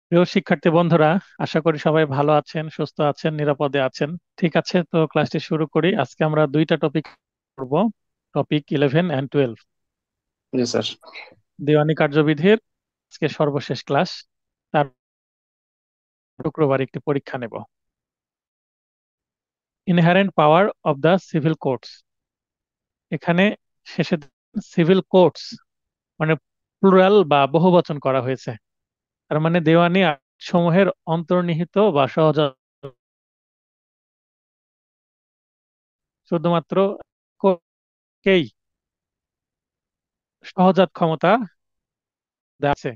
প্রিয় শিক্ষার্থী বন্ধুরা, আশা করি সবাই ভালো আছেন, সুস্থ আছেন, নিরাপদে আছেন। ঠিক আছে, তো ক্লাসটি শুরু করি। আজকে আমরা দুইটা টপিক করব, টপিক 11 and 12। G sir. দেওয়ানি কার্যবিধির আজকে সর্বশেষ ক্লাস। তার শুক্রবার একটি পরীক্ষা নেব। Inherent power of the civil courts. এখানে শেষে সিভিল কোর্টস মানে প্লুরাল বা বহুবচন করা হয়েছে। তার মানে দেওয়ানি সমূহের অন্তর্নিহিত বা সহজাত শুধুমাত্র কোর্টকেই সহজাত ক্ষমতা দেওয়া আছে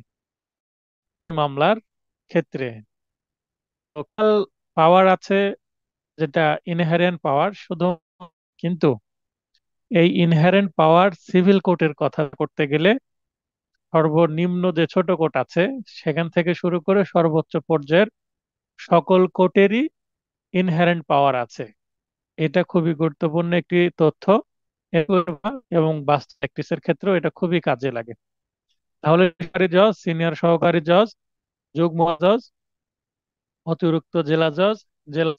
মামলার ক্ষেত্রে। লোকাল পাওয়ার আছে, যেটা ইনহেরেন্ট পাওয়ার শুধু, কিন্তু এই ইনহেরেন্ট পাওয়ার সিভিল কোর্টের কথা করতে গেলে সর্বনিম্ন যে ছোট কোর্ট আছে সেখান থেকে শুরু করে সর্বোচ্চ পর্যায়ের সকল কোর্টেরই ইনহেরেন্ট পাওয়ার আছে। এটা খুবই গুরুত্বপূর্ণ একটি তথ্য, এবং বাস্তব প্র্যাকটিসের ক্ষেত্রেও এটা খুবই কাজে লাগে। তাহলে সহকারী জজ, সিনিয়র সহকারী জজ, যুগ্ম জজ, অতিরিক্ত জেলা জজ, জেলা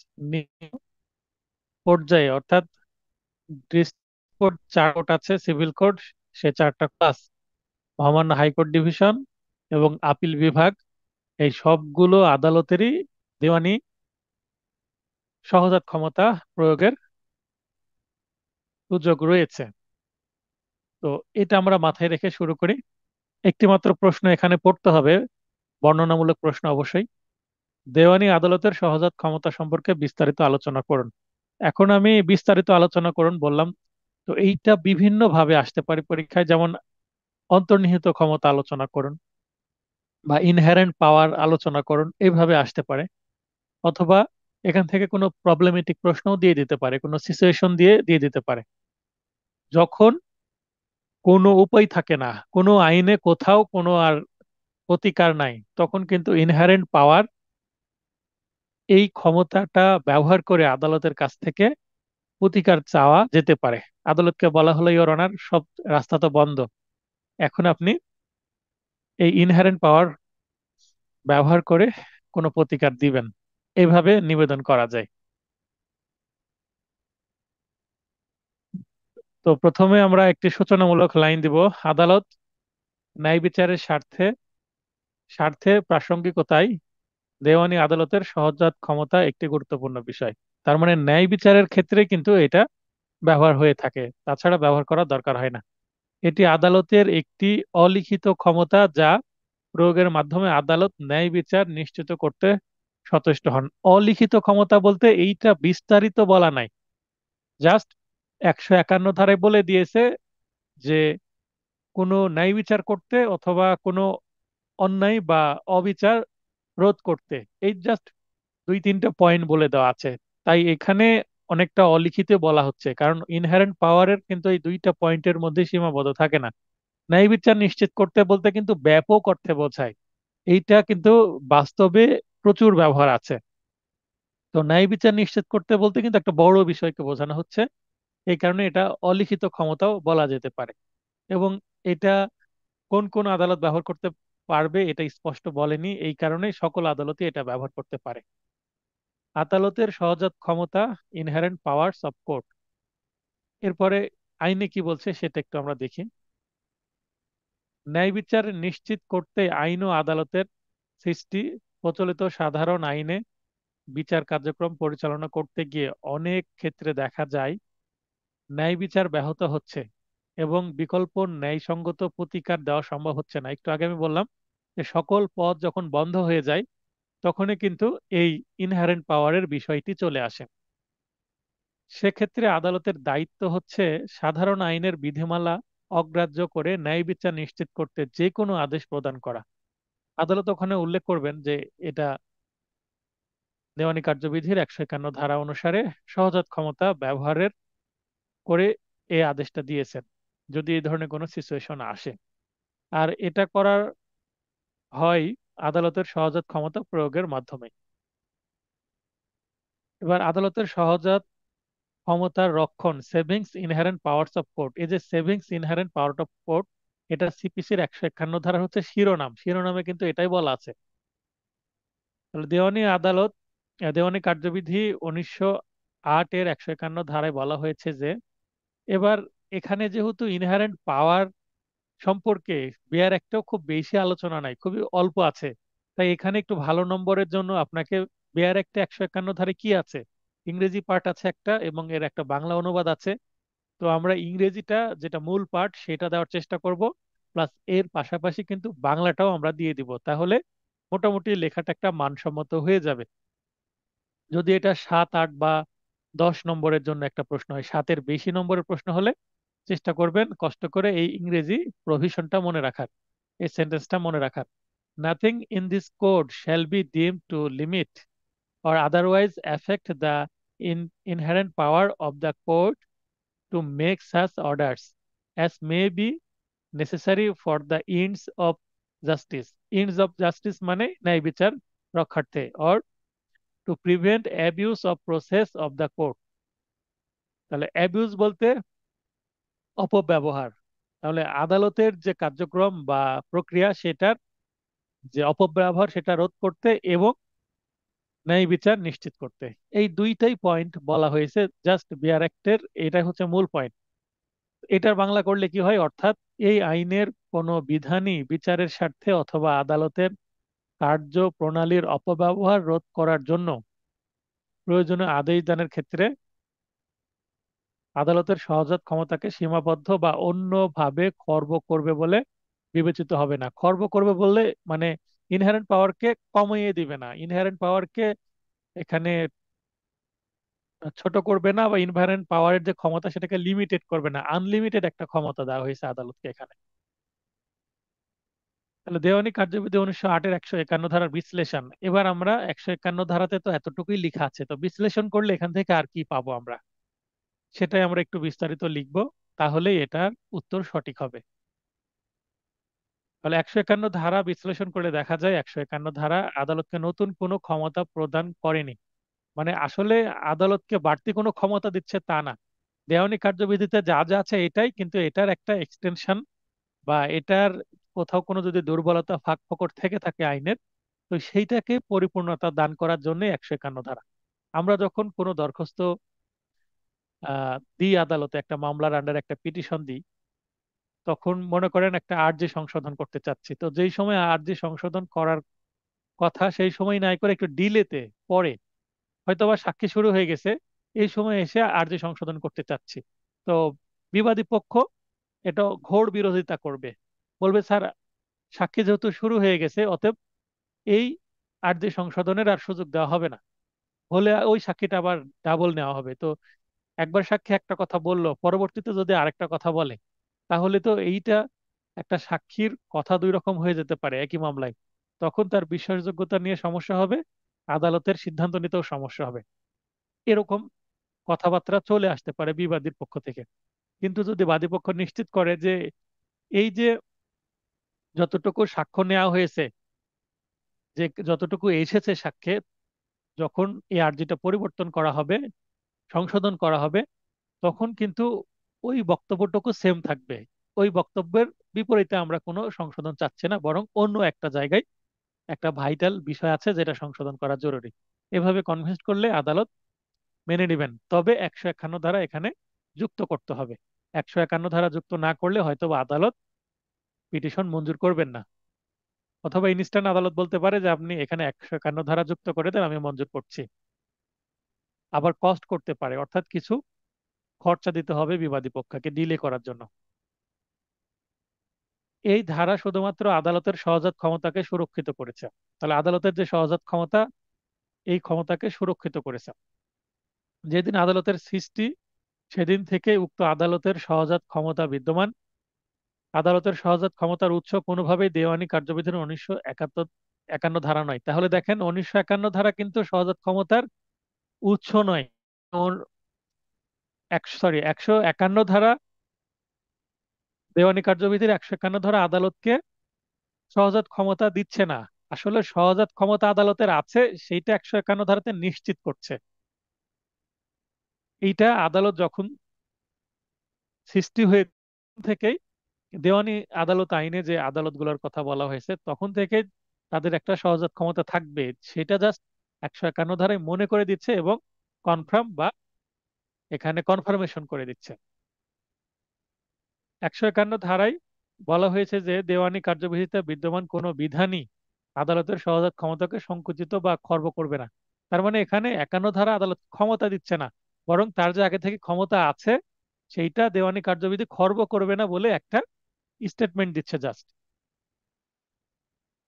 পর্যায়ে অর্থাৎ ডিস্ট্রিক্ট কোর্ট, 4 কোর্ট আছে সিভিল কোর্ট, সে 4টা ক্লাস, মহামান্য হাইকোর্ট ডিভিশন এবং আপিল বিভাগ, এই সবগুলো আদালতেরই দেওয়ানি সহজাত ক্ষমতা প্রয়োগের সুযোগ রয়েছে। তো এটা আমরা মাথায় রেখে শুরু করি। একটি মাত্র প্রশ্ন এখানে পড়তে হবে, বর্ণনামূলক প্রশ্ন অবশ্যই। দেওয়ানি আদালতের সহজাত ক্ষমতা সম্পর্কে বিস্তারিত আলোচনা করুন। এখন আমি বিস্তারিত আলোচনা করুন বললাম, তো এইটা বিভিন্ন ভাবে আসতে পারে পরীক্ষায়। যেমন অন্তর্নিহিত ক্ষমতা আলোচনা করুন বা ইনহেরেন্ট পাওয়ার আলোচনা করুন, এইভাবে আসতে পারে। অথবা এখান থেকে কোনো প্রবলেমেটিক প্রশ্নও দিয়ে দিতে পারে, কোনো সিচুয়েশন দিয়ে দিয়ে দিতে পারে। যখন কোনো উপায় থাকে না, কোনো আইনে কোথাও কোনো আর প্রতিকার নাই, তখন কিন্তু ইনহেরেন্ট পাওয়ার এই ক্ষমতাটা ব্যবহার করে আদালতের কাছ থেকে প্রতিকার চাওয়া যেতে পারে। আদালতকে বলা হলো, ইওর অনার, সব রাস্তা তো বন্ধ, এখন আপনি এই ইনহেরেন্ট পাওয়ার ব্যবহার করে কোনো প্রতিকার দিবেন, এইভাবে নিবেদন করা যায়। তো প্রথমে আমরা একটি সূচনামূলক লাইন দিব। আদালত ন্যায় বিচারের স্বার্থে স্বার্থে প্রাসঙ্গিকতায় দেওয়ানি আদালতের সহজাত ক্ষমতা একটি গুরুত্বপূর্ণ বিষয়। তার মানে ন্যায় বিচারের ক্ষেত্রে কিন্তু এটা ব্যবহার হয়ে থাকে, তাছাড়া ব্যবহার করার দরকার হয় না। এটি আদালতের একটি অলিখিত ক্ষমতা, যা প্রয়োগের মাধ্যমে আদালত ন্যায় বিচার নিশ্চিত করতে সচেষ্ট হন। অলিখিত ক্ষমতা বলতে এইটা বিস্তারিত বলা নাই, জাস্ট 151 ধারায় বলে দিয়েছে যে কোনো ন্যায় বিচার করতে অথবা কোনো অন্যায় বা অবিচার রোধ করতে, এই জাস্ট 2-3টা পয়েন্ট বলে দেওয়া আছে। তাই এখানে অনেকটা অলিখিত বলা হচ্ছে, কারণ ইনহেরেন্ট পাওয়ারের কিন্তু এই 2টা পয়েন্টের মধ্যে সীমাবদ্ধ থাকে না। ন্যায় বিচার নিশ্চিত করতে বলতে কিন্তু ব্যাপক অর্থে বোঝায়, এইটা কিন্তু বাস্তবে প্রচুর ব্যবহার আছে। তো ন্যায় বিচার নিশ্চিত করতে বলতে কিন্তু একটা বড় বিষয়কে বোঝানো হচ্ছে, এই কারণে এটা অলিখিত ক্ষমতাও বলা যেতে পারে। এবং এটা কোন কোন আদালত ব্যবহার করতে পারবে এটা স্পষ্ট বলেনি, এই কারণে সকল আদালতই এটা ব্যবহার করতে পারে। আদালতের সহজাত ক্ষমতা, ইনহেরেন্ট পাওয়ারস অফ কোর্ট। এরপরে আইনে কি বলছে সেটা একটু আমরা দেখি। ন্যায় বিচার নিশ্চিত করতে আইন ও আদালতের সৃষ্টি। প্রচলিত সাধারণ আইনে বিচার কার্যক্রম পরিচালনা করতে গিয়ে অনেক ক্ষেত্রে দেখা যায় ন্যায় বিচার ব্যাহত হচ্ছে এবং বিকল্প ন্যায়সঙ্গত প্রতিকার দেওয়া সম্ভব হচ্ছে না। একটু আগে আমি বললাম যে সকল পথ যখন বন্ধ হয়ে যায়, তখনই কিন্তু এই ইনহারেন্ট পাওয়ারের বিষয়টি চলে আসে। সেক্ষেত্রে আদালতের দায়িত্ব হচ্ছে সাধারণ আইনের বিধিমালা অগ্রাহ্য করে ন্যায় বিচার নিশ্চিত করতে যে কোনো আদেশ প্রদান করা। আদালত ওখানে উল্লেখ করবেন যে এটা দেওয়ানি কার্যবিধির 151 ধারা অনুসারে সহজাত ক্ষমতা ব্যবহারের করে এই আদেশটা দিয়েছেন, যদি এই ধরনের কোনো সিচুয়েশন আসে। আর এটা করার হয় আদালতের সহজাত ক্ষমতা প্রয়োগের মাধ্যমে। এবার আদালতের সহজাত ক্ষমতার রক্ষণ, savings inherent powers of court. এই যে savings inherent power of court, এটা সিপিসির 151 ধারা হচ্ছে শিরোনাম, শিরোনামে কিন্তু এটাই বলা আছে। তাহলে দেওয়ানি আদালত, দেওয়ানি কার্যবিধি 1908 এর 151 ধারায় বলা হয়েছে যে এবার এখানে যেহেতু ইনহারেন্ট পাওয়ার সম্পর্কে বেয়ার একটাও খুব বেশি আলোচনা নাই, খুবই অল্প আছে, তাই এখানে একটু ভালো নম্বরের জন্য আপনাকে বেয়ার একটা 151 ধারে কি আছে, ইংরেজি পার্ট আছে একটা এবং এর একটা বাংলা অনুবাদ আছে। তো আমরা ইংরেজিটা যেটা মূল পার্ট সেটা দেওয়ার চেষ্টা করব, প্লাস এর পাশাপাশি কিন্তু বাংলাটাও আমরা দিয়ে দিব, তাহলে মোটামুটি লেখাটা একটা মানসম্মত হয়ে যাবে। যদি এটা 7, 8 বা 10 নম্বরের জন্য একটা প্রশ্ন হয়, 7-এর বেশি নম্বরের প্রশ্ন হলে চেষ্টা করবেন কষ্ট করে এই ইংরেজি প্রভিশনটা মনে রাখার, এই সেন্টেন্সটা মনে রাখার। Nothing in this code shall be deemed to limit or otherwise affect the inherent power of the court to make such orders as may be necessary for the ends of justice. Ends of justice মানে ন্যায় বিচার রক্ষার্থে, or to prevent abuse of process of the court। তাহলে abuse বলতে অপব্যবহার, তাহলে আদালতের যে কার্যক্রম বা প্রক্রিয়া সেটার যে অপব্যবহার সেটা রোধ করতে এবং ন্যায় বিচার নিশ্চিত করতে, এই দুইটাই পয়েন্ট বলা হয়েছে জাস্ট বিয়ার অ্যাক্টের, এটা হচ্ছে মূল পয়েন্ট। এটার বাংলা করলে কি হয়, অর্থাৎ এই আইনের কোনো বিধানই বিচারের স্বার্থে অথবা আদালতের কার্য প্রণালীর অপব্যবহার রোধ করার জন্য প্রয়োজনীয় আদেশ দানের ক্ষেত্রে আদালতের সহজাত ক্ষমতাকে সীমাবদ্ধ বা অন্যভাবে খর্ব করবে বলে বিবেচিত হবে না। খর্ব করবে বললে মানে ইনহেরেন্ট পাওয়ারকে কমিয়ে দিবে না, ইনহেরেন্ট পাওয়ারকে এখানে ছোট করবে না, বা ইনহেরেন্ট পাওয়ারের যে ক্ষমতা সেটাকে লিমিটেড করবে না, আনলিমিটেড একটা ক্ষমতা দেওয়া হয়েছে আদালতকে এখানে। তাহলে দেওয়ানি কার্যবিধি 1908-এর 151 ধারার বিশ্লেষণ, এবার আমরা 151 ধারাতে তো এতটুকুই লেখা আছে, তো বিশ্লেষণ করলে এখান থেকে আর কি পাবো আমরা, সেটাই আমরা একটু বিস্তারিত লিখবো, তাহলেই এটার উত্তর সঠিক হবে। তাহলে 151 ধারা বিশ্লেষণ করে দেখা যায় 151 ধারা আদালতকে নতুন কোনো ক্ষমতা প্রদান করেনি, মানে আসলে আদালতকে বাড়তি কোনো ক্ষমতা দিচ্ছে তা না। দেওয়ানি কার্যবিধিতে যা যা আছে এটাই, কিন্তু এটার একটা এক্সটেনশন বা এটার কোথাও কোনো যদি দুর্বলতা ফাঁক ফোকর থেকে থাকে আইনের, তো সেইটাকে পরিপূর্ণতা দান করার জন্য 151 ধারা। আমরা যখন কোনো দরখাস্ত দিই আদালতে, একটা মামলার আন্ডার একটা পিটিশন দিই, তখন মনে করেন একটা আর্জি সংশোধন করতে চাচ্ছি, তো যেই সময় আর্জি সংশোধন করার কথা সেই সময় নাই করে একটু ডিলেতে পরে হয়তোবা সাক্ষী শুরু হয়ে গেছে, এই সময় এসে আর্জি সংশোধন করতে চাচ্ছি, তো বিবাদী পক্ষ এটা ঘোর বিরোধিতা করবে, বলবে স্যার সাক্ষী যেহেতু শুরু হয়ে গেছে অতএব এই আর্জি সংশোধনের আর সুযোগ দেওয়া হবে না, হলে ওই সাক্ষীটা আবার ডাবল নেওয়া হবে। তো একবার সাক্ষী একটা কথা বললো, পরবর্তীতে যদি আরেকটা কথা বলে, তাহলে তো এইটা একটা সাক্ষীর কথা দুই রকম হয়ে যেতে পারে একই মামলায়, তখন তার বিশ্বাসযোগ্যতা নিয়ে সমস্যা হবে, আদালতের সিদ্ধান্ত নিতেও সমস্যা হবে, এরকম কথাবার্তা চলে আসতে পারে বিবাদীর পক্ষ থেকে। কিন্তু যদি বাদী পক্ষ নিশ্চিত করে যে এই যে যতটুকু সাক্ষ্য নেওয়া হয়েছে, যে যতটুকু এসেছে সাক্ষ্যে, যখন এই আর্জিটা পরিবর্তন করা হবে, সংশোধন করা হবে, তখন কিন্তু ওই বক্তব্যটুকু সেম থাকবে, ওই বক্তব্যের বিপরীতে আমরা কোনো সংশোধন চাচ্ছি না, বরং অন্য একটা জায়গায় একটা ভাইটাল বিষয় আছে যেটা সংশোধন করা জরুরি। এভাবে কনভিন্স করলে আদালত মেনে নেবেন, তবে 151 ধারা এখানে যুক্ত করতে হবে। 151 ধারা যুক্ত না করলে হয়তো বা আদালত পিটিশন মঞ্জুর করবেন না, অথবা ইনস্ট্যান্ট আদালত বলতে পারে যে আপনি এখানে 151 ধারা যুক্ত করে দেন, আমি মঞ্জুর করছি। আবার কস্ট করতে পারে, অর্থাৎ কিছু খরচা দিতে হবে বিবাদী পক্ষকে ডিলে করার জন্য। এই ধারা শুধুমাত্র আদালতের সহজাত ক্ষমতাকে সুরক্ষিত করেছে, তাহলে আদালতের যে সহজাত ক্ষমতা, এই ক্ষমতাকে সুরক্ষিত করেছে। যেদিন আদালতের সৃষ্টি সেদিন থেকে উক্ত আদালতের সহজাত ক্ষমতা বিদ্যমান। আদালতের সহজাত ক্ষমতার উৎস কোনোভাবেই দেওয়ানি কার্যবিধির 1951 ধারা নয়। তাহলে দেখেন 1951 ধারা কিন্তু সহজাত ক্ষমতার উৎস নয়। ওর 151 ধারা, দেওয়ানি কার্যবিধির 151 ধারা আদালতকে সহজাত ক্ষমতা দিচ্ছে না, আসলে সহজাত ক্ষমতা আদালতের আছে, সেইটা 151 ধারাতে নিশ্চিত করছে। এইটা আদালত যখন সৃষ্টি হয়ে থেকেই দেওয়ানি আদালত আইনে যে আদালতগুলোর কথা বলা হয়েছে তখন থেকে তাদের একটা সহজাত ক্ষমতা থাকবে, সেটা জাস্ট 151 ধারায় মনে করে দিচ্ছে এবং কনফার্ম বা এখানে কনফার্মেশন করে দিচ্ছে। 151 ধারায় বলা হয়েছে যে দেওয়ানি কার্যবিধিতে বিদ্যমান কোনো বিধানই আদালতের সহজাত ক্ষমতাকে সংকুচিত বা খর্ব করবে না। তার মানে এখানে 51 ধারা আদালত ক্ষমতা দিচ্ছে না, বরং তার যে আগে থেকে ক্ষমতা আছে সেইটা দেওয়ানি কার্যবিধি খর্ব করবে না বলে একটা স্টেটমেন্ট দিচ্ছে জাস্ট।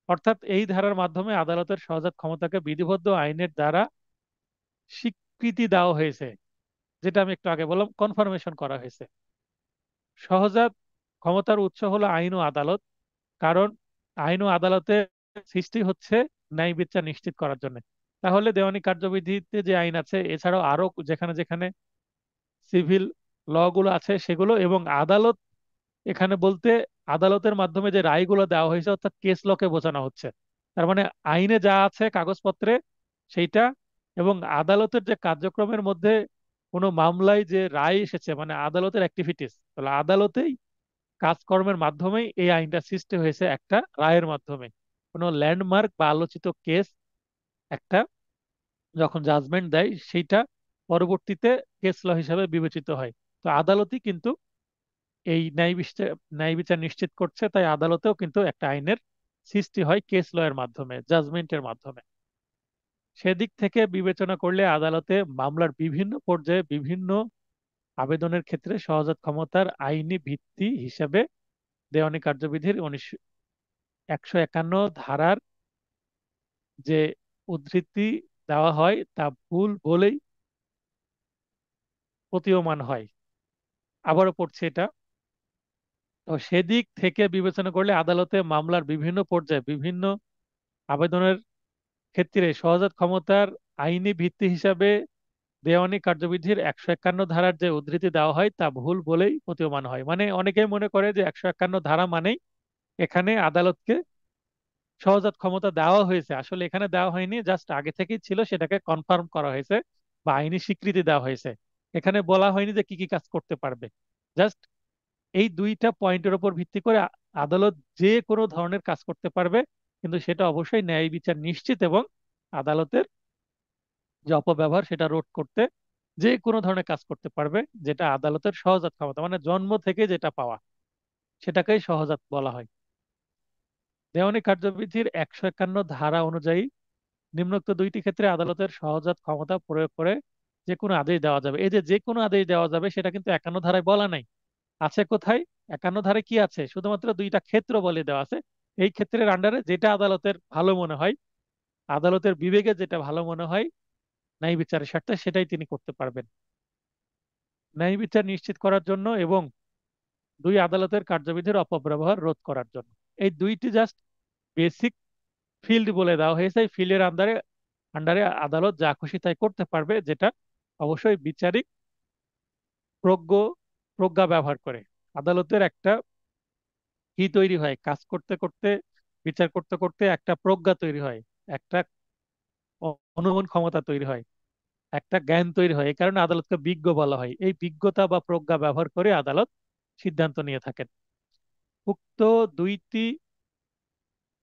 অর্থাৎ এই ধারার মাধ্যমে আদালতের সহজাত ক্ষমতাকে বিধিবদ্ধ আইনের দ্বারা স্বীকৃতি দেওয়া হয়েছে, যেটা আমি একটু আগে বললাম, কনফার্মেশন করা হয়েছে। সহজাত ক্ষমতার উৎস হলো আইন ও আদালত। কারণ আইন ও আদালতের সৃষ্টি হচ্ছে ন্যায় বিচার নিশ্চিত করার জন্য। তাহলে দেওয়ানি কার্যবিধিতে যে আইন আছে এছাড়াও আরো যেখানে যেখানে সিভিল ল গুলো আছে সেগুলো, এবং আদালত এখানে বলতে আদালতের মাধ্যমে যে রায়গুলো দেওয়া হয়েছে অর্থাৎ কেস লকে বোঝানো হচ্ছে। তার মানে আইনে যা আছে কাগজপত্রে সেইটা, এবং আদালতের যে কার্যক্রমের মধ্যে কোনো মামলায় যে রায় এসেছে মানে আদালতের অ্যাক্টিভিটিস, তাহলে আদালতেই কাজকর্মের মাধ্যমেই এই আইনটা সৃষ্টি হয়েছে একটা রায়ের মাধ্যমে। কোনো ল্যান্ডমার্ক বা আলোচিত কেস একটা যখন জাজমেন্ট দেয় সেইটা পরবর্তীতে কেস ল হিসাবে বিবেচিত হয়। তো আদালতই কিন্তু এই ন্যায় বিচার নিশ্চিত করছে, তাই আদালতেও কিন্তু একটা আইনের সৃষ্টি হয় কেস ল এর মাধ্যমে, জাজমেন্টের মাধ্যমে। সেদিক থেকে বিবেচনা করলে আদালতে মামলার বিভিন্ন পর্যায়ে বিভিন্ন আবেদনের ক্ষেত্রে সহজাত ক্ষমতার আইনি ভিত্তি হিসেবে দেওয়ানি কার্যবিধির 151 ধারার যে উদ্ধৃতি দেওয়া হয় তা ভুল বলেই প্রতীয়মান হয়। আবারও পড়ছে এটা। তো সেদিক থেকে বিবেচনা করলে আদালতে মামলার বিভিন্ন পর্যায়ে বিভিন্ন আবেদনের ক্ষেত্রে সহজাত ক্ষমতার আইনি ভিত্তি হিসাবে দেওয়ানি কার্যবিধির 151 ধারার যে উদ্ধৃতি দেওয়া হয় তা ভুল বলেই প্রতীয়মান হয়। মানে অনেকেই মনে করে যে 151 ধারা মানেই এখানে আদালতকে সহজাত ক্ষমতা দেওয়া হয়েছে, আসলে এখানে দেওয়া হয়নি, জাস্ট আগে থেকেই ছিল, সেটাকে কনফার্ম করা হয়েছে বা আইনি স্বীকৃতি দেওয়া হয়েছে। এখানে বলা হয়নি যে কি কি কাজ করতে পারবে। জাস্ট এই দুইটা পয়েন্টের উপর ভিত্তি করে আদালত যে কোনো ধরনের কাজ করতে পারবে, কিন্তু সেটা অবশ্যই ন্যায় বিচার নিশ্চিত এবং আদালতের যে অপব্যবহার সেটা রোধ করতে যে কোনো ধরনের কাজ করতে পারবে, যেটা আদালতের সহজাত ক্ষমতা মানে জন্ম থেকে যেটা পাওয়া সেটাকেই সহজাত বলা হয়। দেওয়ানি কার্যবিধির 151 ধারা অনুযায়ী নিম্নোক্ত দুইটি ক্ষেত্রে আদালতের সহজাত ক্ষমতা প্রয়োগ করে যে কোনো আদেশ দেওয়া যাবে। এই যে যে কোনো আদেশ দেওয়া যাবে সেটা কিন্তু 51 ধারায় বলা নাই। আছে কোথায়? 51 ধারায় কি আছে? শুধুমাত্র দুইটা ক্ষেত্র বলে দেওয়া আছে। এই ক্ষেত্রের আন্ডারে যেটা আদালতের ভালো মনে হয়, আদালতের বিবেকে যেটা ভালো মনে হয় ন্যায় বিচারের স্বার্থে, সেটাই তিনি করতে পারবেন ন্যায় বিচার নিশ্চিত করার জন্য এবং দুই আদালতের কার্যবিধির অপব্যবহার রোধ করার জন্য। এই দুইটি জাস্ট বেসিক ফিল্ড বলে দেওয়া হয়েছে। এই ফিল্ডের আন্ডারে আন্ডারে আদালত যা খুশি তাই করতে পারবে, যেটা অবশ্যই বিচারিক প্রজ্ঞ প্রজ্ঞা ব্যবহার করে। আদালতের একটা কি তৈরি হয়, কাজ করতে করতে বিচার করতে করতে একটা প্রজ্ঞা তৈরি হয়, একটা অনুমান ক্ষমতা তৈরি হয়, একটা জ্ঞান তৈরি হয়। এই কারণে আদালতকে বিজ্ঞ বলা হয়। এই বিজ্ঞতা বা প্রজ্ঞা ব্যবহার করে আদালত সিদ্ধান্ত নিয়ে থাকেন। উক্ত দুইটি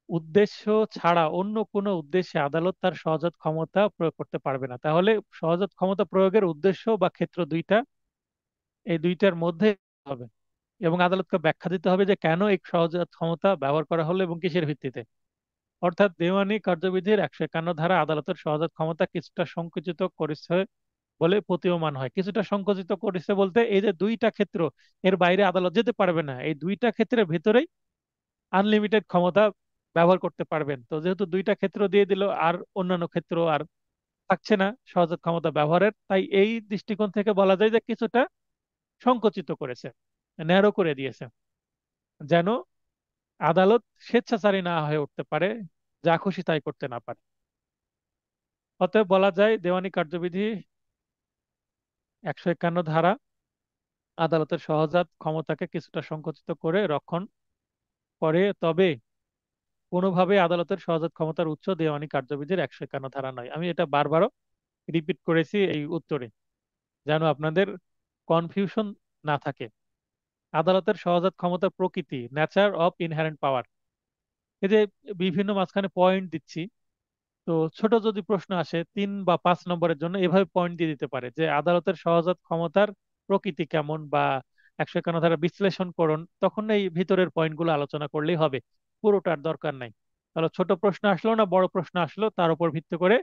উদ্দেশ্য ছাড়া অন্য কোনো উদ্দেশ্যে আদালত তার সহজাত ক্ষমতা প্রয়োগ করতে পারবে না। তাহলে সহজাত ক্ষমতা প্রয়োগের উদ্দেশ্য বা ক্ষেত্র দুইটা, এই দুইটার মধ্যে হবে, এবং আদালতকে ব্যাখ্যা দিতে হবে যে কেন এই সহজাত ক্ষমতা ব্যবহার করা হলো এবং কিসের ভিত্তিতে। অর্থাৎ দেওয়ানি কার্যবিধির 151 ধারা আদালতের সহজাত ক্ষমতা কিছুটা সংকুচিত করেছে বলে প্রতীয়মান হয়। কিছুটা সংকুচিত করেছে বলতে এই যে দুইটা ক্ষেত্র, এর বাইরে আদালত যেতে পারবে না, এই দুইটা ক্ষেত্রের ভেতরেই আনলিমিটেড ক্ষমতা ব্যবহার করতে পারবেন। তো যেহেতু দুইটা ক্ষেত্র দিয়ে দিল, আর অন্যান্য ক্ষেত্র আর থাকছে না সহজাত ক্ষমতা ব্যবহারের, তাই এই দৃষ্টিকোণ থেকে বলা যায় যে কিছুটা সংকুচিত করেছে, ন্যারো করে দিয়েছে, যেন আদালত স্বেচ্ছাচারী না হয়ে উঠতে পারে, যা খুশি তাই করতে না পারে। অতএব বলা যায় দেওয়ানি কার্যবিধি 151 ধারা আদালতের সহজাত ক্ষমতাকে কিছুটা সংকুচিত করে রক্ষণ করে, তবে কোনোভাবে আদালতের সহজাত ক্ষমতার উৎস দেওয়ানি কার্যবিধির 151 ধারা নয়। আমি এটা বারবারও রিপিট করেছি এই উত্তরে, যেন আপনাদের কনফিউশন না থাকে। আদালতের সহজাত ক্ষমতার প্রকৃতি, নেচার অফ ইনহেরেন্ট পাওয়ার। এই যে বিভিন্ন মাঝখানে পয়েন্ট দিচ্ছি, তো ছোট যদি প্রশ্ন আসে 3 বা 5 নম্বরের জন্য এভাবে পয়েন্ট দিয়ে দিতে পারে যে আদালতের সহজাত ক্ষমতার প্রকৃতি কেমন, বা 151 ধারা বিশ্লেষণ করুন, তখন এই ভিতরের পয়েন্টগুলো আলোচনা করলেই হবে, পুরোটার দরকার নাই। তাহলে ছোট প্রশ্ন আসলো না বড় প্রশ্ন আসলো, তার উপর ভিত্তি করে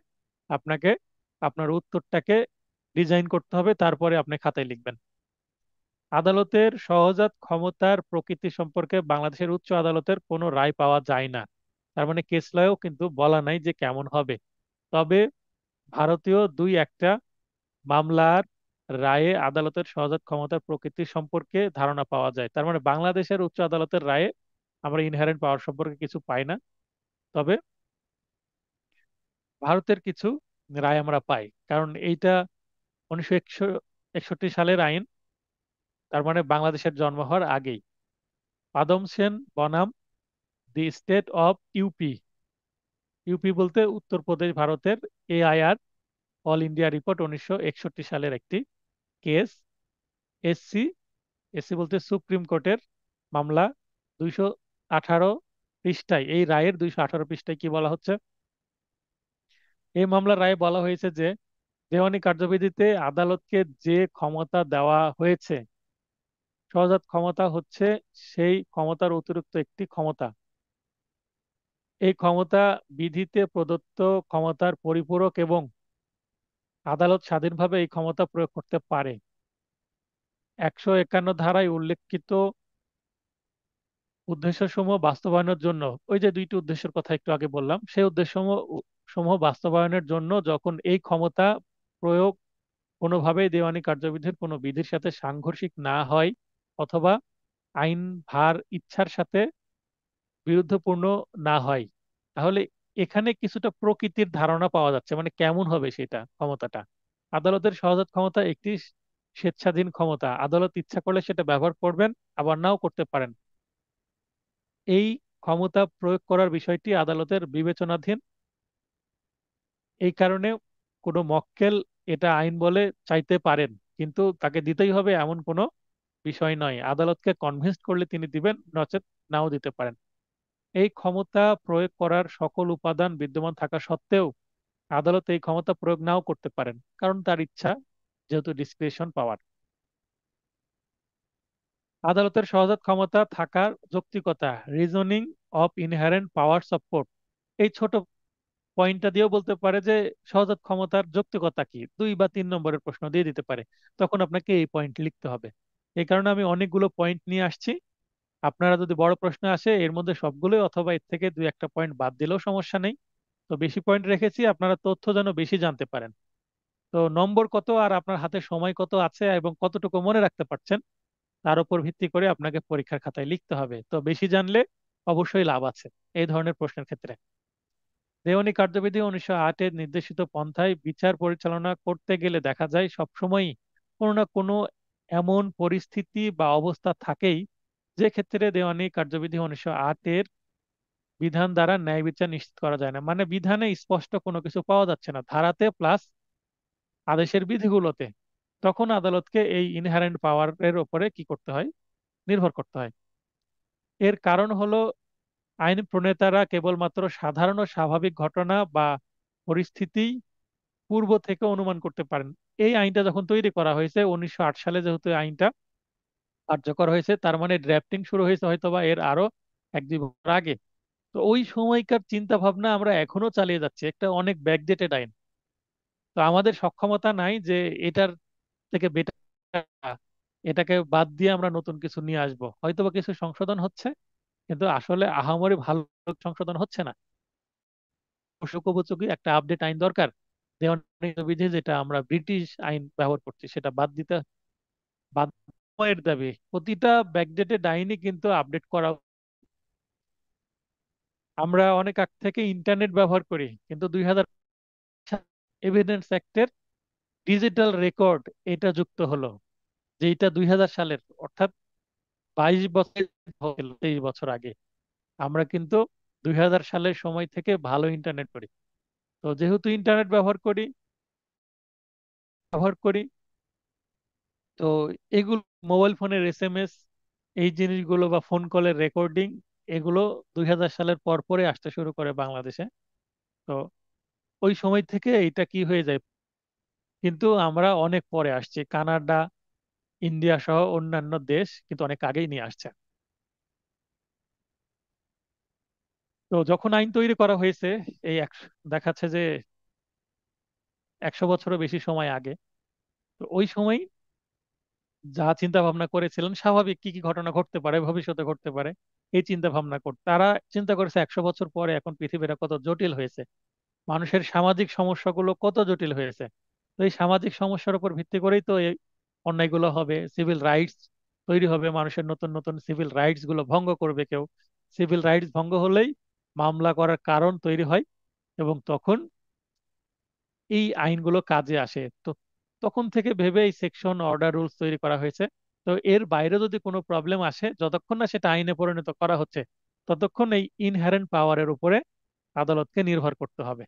আপনাকে আপনার উত্তরটাকে ডিজাইন করতে হবে, তারপরে আপনি খাতায় লিখবেন। আদালতের সহজাত ক্ষমতার প্রকৃতি সম্পর্কে বাংলাদেশের উচ্চ আদালতের কোনো রায় পাওয়া যায় না। তার মানে কেস লয়েও কিন্তু বলা নাই যে কেমন হবে। তবে ভারতীয় দুই একটা মামলার রায়ে আদালতের সহজাত ক্ষমতার প্রকৃতি সম্পর্কে ধারণা পাওয়া যায়। তার মানে বাংলাদেশের উচ্চ আদালতের রায়ে আমরা ইনহেরেন্ট পাওয়ার সম্পর্কে কিছু পাই না। তবে ভারতের কিছু রায় আমরা পাই, কারণ এইটা 1961 সালের আইন। তার মানে বাংলাদেশের জন্ম হওয়ার আগেই। আদম সেন বনাম the state of UP. UP বলতে উত্তরপ্রদেশ, ভারতের। এআইআর, অল ইন্ডিয়া রিপোর্ট, 1961 সালের একটি কেস। এসসি, এসসি বলতে সুপ্রিম কোর্টের মামলা। 218 পৃষ্ঠায়, এই রায়ের 218 পৃষ্ঠায় কি বলা হচ্ছে? এই মামলার রায়ে বলা হয়েছে যে দেওয়ানি কার্যবিধিতে আদালতকে যে ক্ষমতা দেওয়া হয়েছে, সহজাত ক্ষমতা হচ্ছে সেই ক্ষমতার অতিরিক্ত একটি ক্ষমতা। এই ক্ষমতা বিধিতে প্রদত্ত ক্ষমতার পরিপূরক এবং আদালত স্বাধীনভাবে এই ক্ষমতা প্রয়োগ করতে পারে। 151 ধারায় উল্লেখিত উদ্দেশ্যসমূহ বাস্তবায়নের জন্য, ওই যে দুইটি উদ্দেশ্যের কথা একটু আগে বললাম, সেই উদ্দেশ্যসমূহ সমূহ বাস্তবায়নের জন্য যখন এই ক্ষমতা প্রয়োগ কোনোভাবেই দেওয়ানি কার্যবিধির কোনো বিধির সাথে সাংঘর্ষিক না হয়, অথবা আইন ভার ইচ্ছার সাথে বিরুদ্ধপূর্ণ না হয়, তাহলে এখানে কিছুটা প্রকৃতির ধারণা পাওয়া যাচ্ছে, মানে কেমন হবে সেটা ক্ষমতাটা। আদালতের সহজাত ক্ষমতা একটি স্বেচ্ছাধীন ক্ষমতা, আদালত ইচ্ছা করলে সেটা ব্যবহার করবেন, আবার নাও করতে পারেন। এই ক্ষমতা প্রয়োগ করার বিষয়টি আদালতের বিবেচনাধীন। এই কারণে কোনো মক্কেল এটা আইন বলে চাইতে পারেন, কিন্তু তাকে দিতেই হবে এমন কোনো বিষয় নয়। আদালতকে কনভিন্স করলে তিনি দিবেন, নচেত নাও দিতে পারেন। এই ক্ষমতা প্রয়োগ করার সকল উপাদান বিদ্যমান থাকা সত্ত্বেও আদালত এই ক্ষমতা প্রয়োগ নাও করতে পারেন, কারণ তার ইচ্ছা, যেহেতু ডিসক্রিশন পাওয়ার। আদালতের সহজাত ক্ষমতা থাকার যৌক্তিকতা, reasoning of inherent powers of court. এই ছোট পয়েন্টটা দিয়েও বলতে পারে যে সহজাত ক্ষমতার যৌক্তিকতা কি, 2 বা 3 নম্বরের প্রশ্ন দিয়ে দিতে পারে। তখন আপনাকে এই পয়েন্ট লিখতে হবে। এই কারণে আমি অনেকগুলো পয়েন্ট নিয়ে আসছি। আপনারা যদি বড় প্রশ্ন আসে এর মধ্যে সবগুলোই, অথবা এর থেকে 2-1 পয়েন্ট বাদ দিলেও সমস্যা নেই। তো বেশি পয়েন্ট রেখেছি আপনারা তথ্য যেন বেশি জানতে পারেন। তো নম্বর কত আর আপনার হাতে সময় কত আছে এবং কতটুকু মনে রাখতে পারছেন, তার উপর ভিত্তি করে আপনাকে পরীক্ষার খাতায় লিখতে হবে। তো বেশি জানলে অবশ্যই লাভ আছে এই ধরনের প্রশ্নের ক্ষেত্রে। দেওয়ানি কার্যবিধি 1908-এর নির্দেশিত পন্থায় বিচার পরিচালনা করতে গেলে দেখা যায় সবসময়ই কোনো না কোনো এমন পরিস্থিতি বা অবস্থা থাকেই, যে ক্ষেত্রে দেওয়ানি কার্যবিধি 1908-এর বিধান দ্বারা ন্যায় বিচার নিশ্চিত করা যায় না। মানে বিধানে স্পষ্ট কোনো কিছু পাওয়া যাচ্ছে না, ধারাতে প্লাস আদেশের বিধিগুলোতে, তখন আদালতকে এই ইনহারেন্ট পাওয়ারের উপরে কি করতে হয়, নির্ভর করতে হয়। এর কারণ হলো আইন প্রণেতারা কেবলমাত্র সাধারণ ও স্বাভাবিক ঘটনা বা পরিস্থিতি পূর্ব থেকে অনুমান করতে পারেন। এই আইনটা যখন তৈরি করা হয়েছে 1908 সালে, যেহেতু এই আইনটা কার্যকর হয়েছে, তার মানে ড্রাফটিং শুরু হয়েছে হয়তো বা এর আরো 1-2 বছর আগে। তো ওই সময়কার চিন্তা ভাবনা আমরা এখনো চালিয়ে যাচ্ছি, একটা অনেক ব্যাকডেটেড আইন। তো আমাদের সক্ষমতা নাই যে এটার থেকে বেটার, এটাকে বাদ দিয়ে আমরা নতুন কিছু নিয়ে আসবো। হয়তো বা কিছু সংশোধন হচ্ছে, কিন্তু আসলে আহামরি ভালো সংশোধন হচ্ছে না। উপযোগী একটা আপডেট আইন দরকার। দেওয়ানি বিধি যেটা আমরা ব্রিটিশ আইন ব্যবহার করছি সেটা বাদ দিতে, বাদ, সময়ের দাবি। প্রতিটা ব্যাকডেটেড আইনই কিন্তু আপডেট করা। আমরা অনেক আগ থেকে ইন্টারনেট ব্যবহার করি, কিন্তু 2000 এভিডেন্স অ্যাক্টের ডিজিটাল রেকর্ড এটা যুক্ত হলো, যেটা 2000 সালের, অর্থাৎ 22 বছর, 23 বছর আগে। আমরা কিন্তু 2000 সালের সময় থেকে ভালো ইন্টারনেট করি। তো যেহেতু ইন্টারনেট ব্যবহার করি, তো এগুলো মোবাইল ফোনের এসএমএস, এই জিনিসগুলো বা ফোন কলের রেকর্ডিং, এগুলো 2000 সালের পর পরে আসতে শুরু করে বাংলাদেশে। তো ওই সময় থেকে এটা কি হয়ে যায়, কিন্তু আমরা অনেক পরে আসছি, কানাডা, ইন্ডিয়া সহ অন্যান্য দেশ কিন্তু অনেক আগেই নিয়ে আসছে। তো যখন আইন তৈরি করা হয়েছে, এই দেখাচ্ছে যে 100 বছরও বেশি সময় আগে, তো ওই সময় যা চিন্তা ভাবনা করেছিলেন, স্বাভাবিক কি কি ঘটনা ঘটতে পারে, ভবিষ্যতে ঘটতে পারে, এই চিন্তা ভাবনা করতে তারা চিন্তা করেছে 100 বছর পরে এখন পৃথিবীটা কত জটিল হয়েছে, মানুষের সামাজিক সমস্যাগুলো কত জটিল হয়েছে। তো এই সামাজিক সমস্যার উপর ভিত্তি করেই তো এই অন্যায়গুলো হবে, সিভিল রাইটস তৈরি হবে, মানুষের নতুন নতুন সিভিল রাইটস গুলো ভঙ্গ করবে কেউ, সিভিল রাইটস ভঙ্গ হলেই মামলা করার কারণ তৈরি হয়, এবং তখন এই আইনগুলো কাজে আসে। তো তখন থেকে ভেবে এই সেকশন, অর্ডার, রুলস তৈরি করা হয়েছে। তো এর বাইরে যদি কোনো প্রবলেম আসে, যতক্ষণ না সেটা আইনে পরিণত করা হচ্ছে, ততক্ষণ এই ইনহেরেন্ট পাওয়ারের উপরে আদালতকে নির্ভর করতে হবে।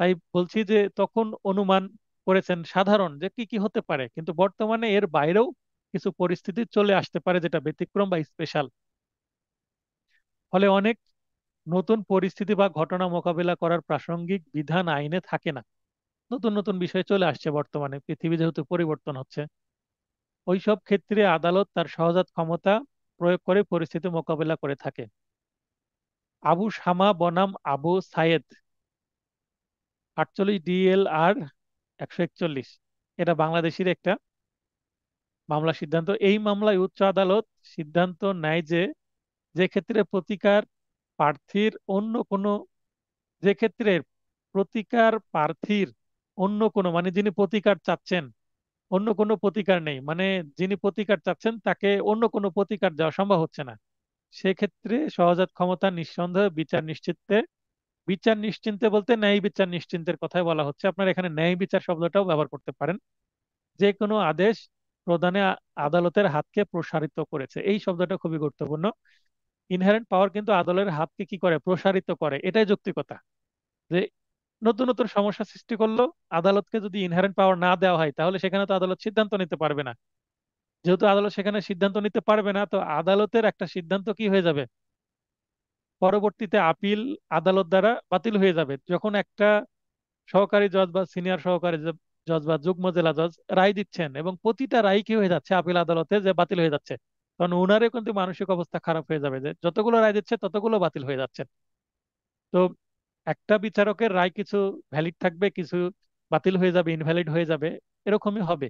তাই বলছি যে তখন অনুমান করেছেন সাধারণ যে কি কি হতে পারে, কিন্তু বর্তমানে এর বাইরেও কিছু পরিস্থিতি চলে আসতে পারে যেটা ব্যতিক্রম বা স্পেশাল। ফলে অনেক নতুন পরিস্থিতি বা ঘটনা মোকাবিলা করার প্রাসঙ্গিক বিধান আইনে থাকে না। নতুন নতুন বিষয় চলে আসছে, বর্তমানে পৃথিবী যেহেতু পরিবর্তন হচ্ছে, ওইসব ক্ষেত্রে আদালত তার সহজাত ক্ষমতা প্রয়োগ করে পরিস্থিতি মোকাবিলা করে থাকে। আবু শামা বনাম আবু সায়েদ, 48 DLR 141, এটা বাংলাদেশের একটা মামলা সিদ্ধান্ত। এই মামলায় উচ্চ আদালত সিদ্ধান্ত নেয় যে, যে ক্ষেত্রে প্রতিকার প্রার্থীর অন্য কোনো যে ক্ষেত্রে প্রতিকার প্রার্থীর অন্য কোনো, মানে যিনি প্রতিকার চাচ্ছেন, অন্য কোনো প্রতিকার নেই, মানে যিনি প্রতিকার চাচ্ছেন তাকে অন্য কোনো প্রতিকার দেওয়া সম্ভব হচ্ছে না, সেক্ষেত্রে সহজাত ক্ষমতা নিঃসন্দেহে বিচার নিশ্চিতে, বিচার নিশ্চিন্তে বলতে ন্যায় বিচার নিশ্চিন্তের কথাই বলা হচ্ছে, আপনার এখানে ন্যায় বিচার শব্দটাও ব্যবহার করতে পারেন। যে কোনো আদেশ প্রদানে আদালতের হাতকে প্রসারিত করেছে, এই শব্দটা খুবই গুরুত্বপূর্ণ। ইনহেরেন্ট পাওয়ার কিন্তু আদালতের হাতকে কি করে, প্রসারিত করে, এটাই যৌক্তিকতা। যে নতুন নতুন সমস্যা সৃষ্টি করলো, আদালতকে যদি ইনহেরেন্ট পাওয়ার না দেওয়া হয়, তাহলে সেখানে তো আদালত সিদ্ধান্ত নিতে পারবে না। যেহেতু আদালত সেখানে সিদ্ধান্ত নিতে পারবে না, তো আদালতের একটা সিদ্ধান্ত কি হয়ে যাবে, পরবর্তীতে আপিল আদালত দ্বারা বাতিল হয়ে যাবে। যখন একটা সহকারী জজ বা সিনিয়র সহকারী জজ বা যুগ্ম জেলা জজ রায় দিচ্ছেন, এবং প্রতিটা রায় কি হয়ে যাচ্ছে আপিল আদালতে যে বাতিল হয়ে যাচ্ছে, তখন ওনারও কিন্তু মানসিক অবস্থা খারাপ হয়ে যাবে যে যতগুলো রায় দিচ্ছে ততগুলো বাতিল হয়ে যাচ্ছে। তো একটা বিচারকের রায় কিছু ভ্যালিড থাকবে, কিছু বাতিল হয়ে যাবে, ইনভ্যালিড হয়ে যাবে, এরকমই হবে।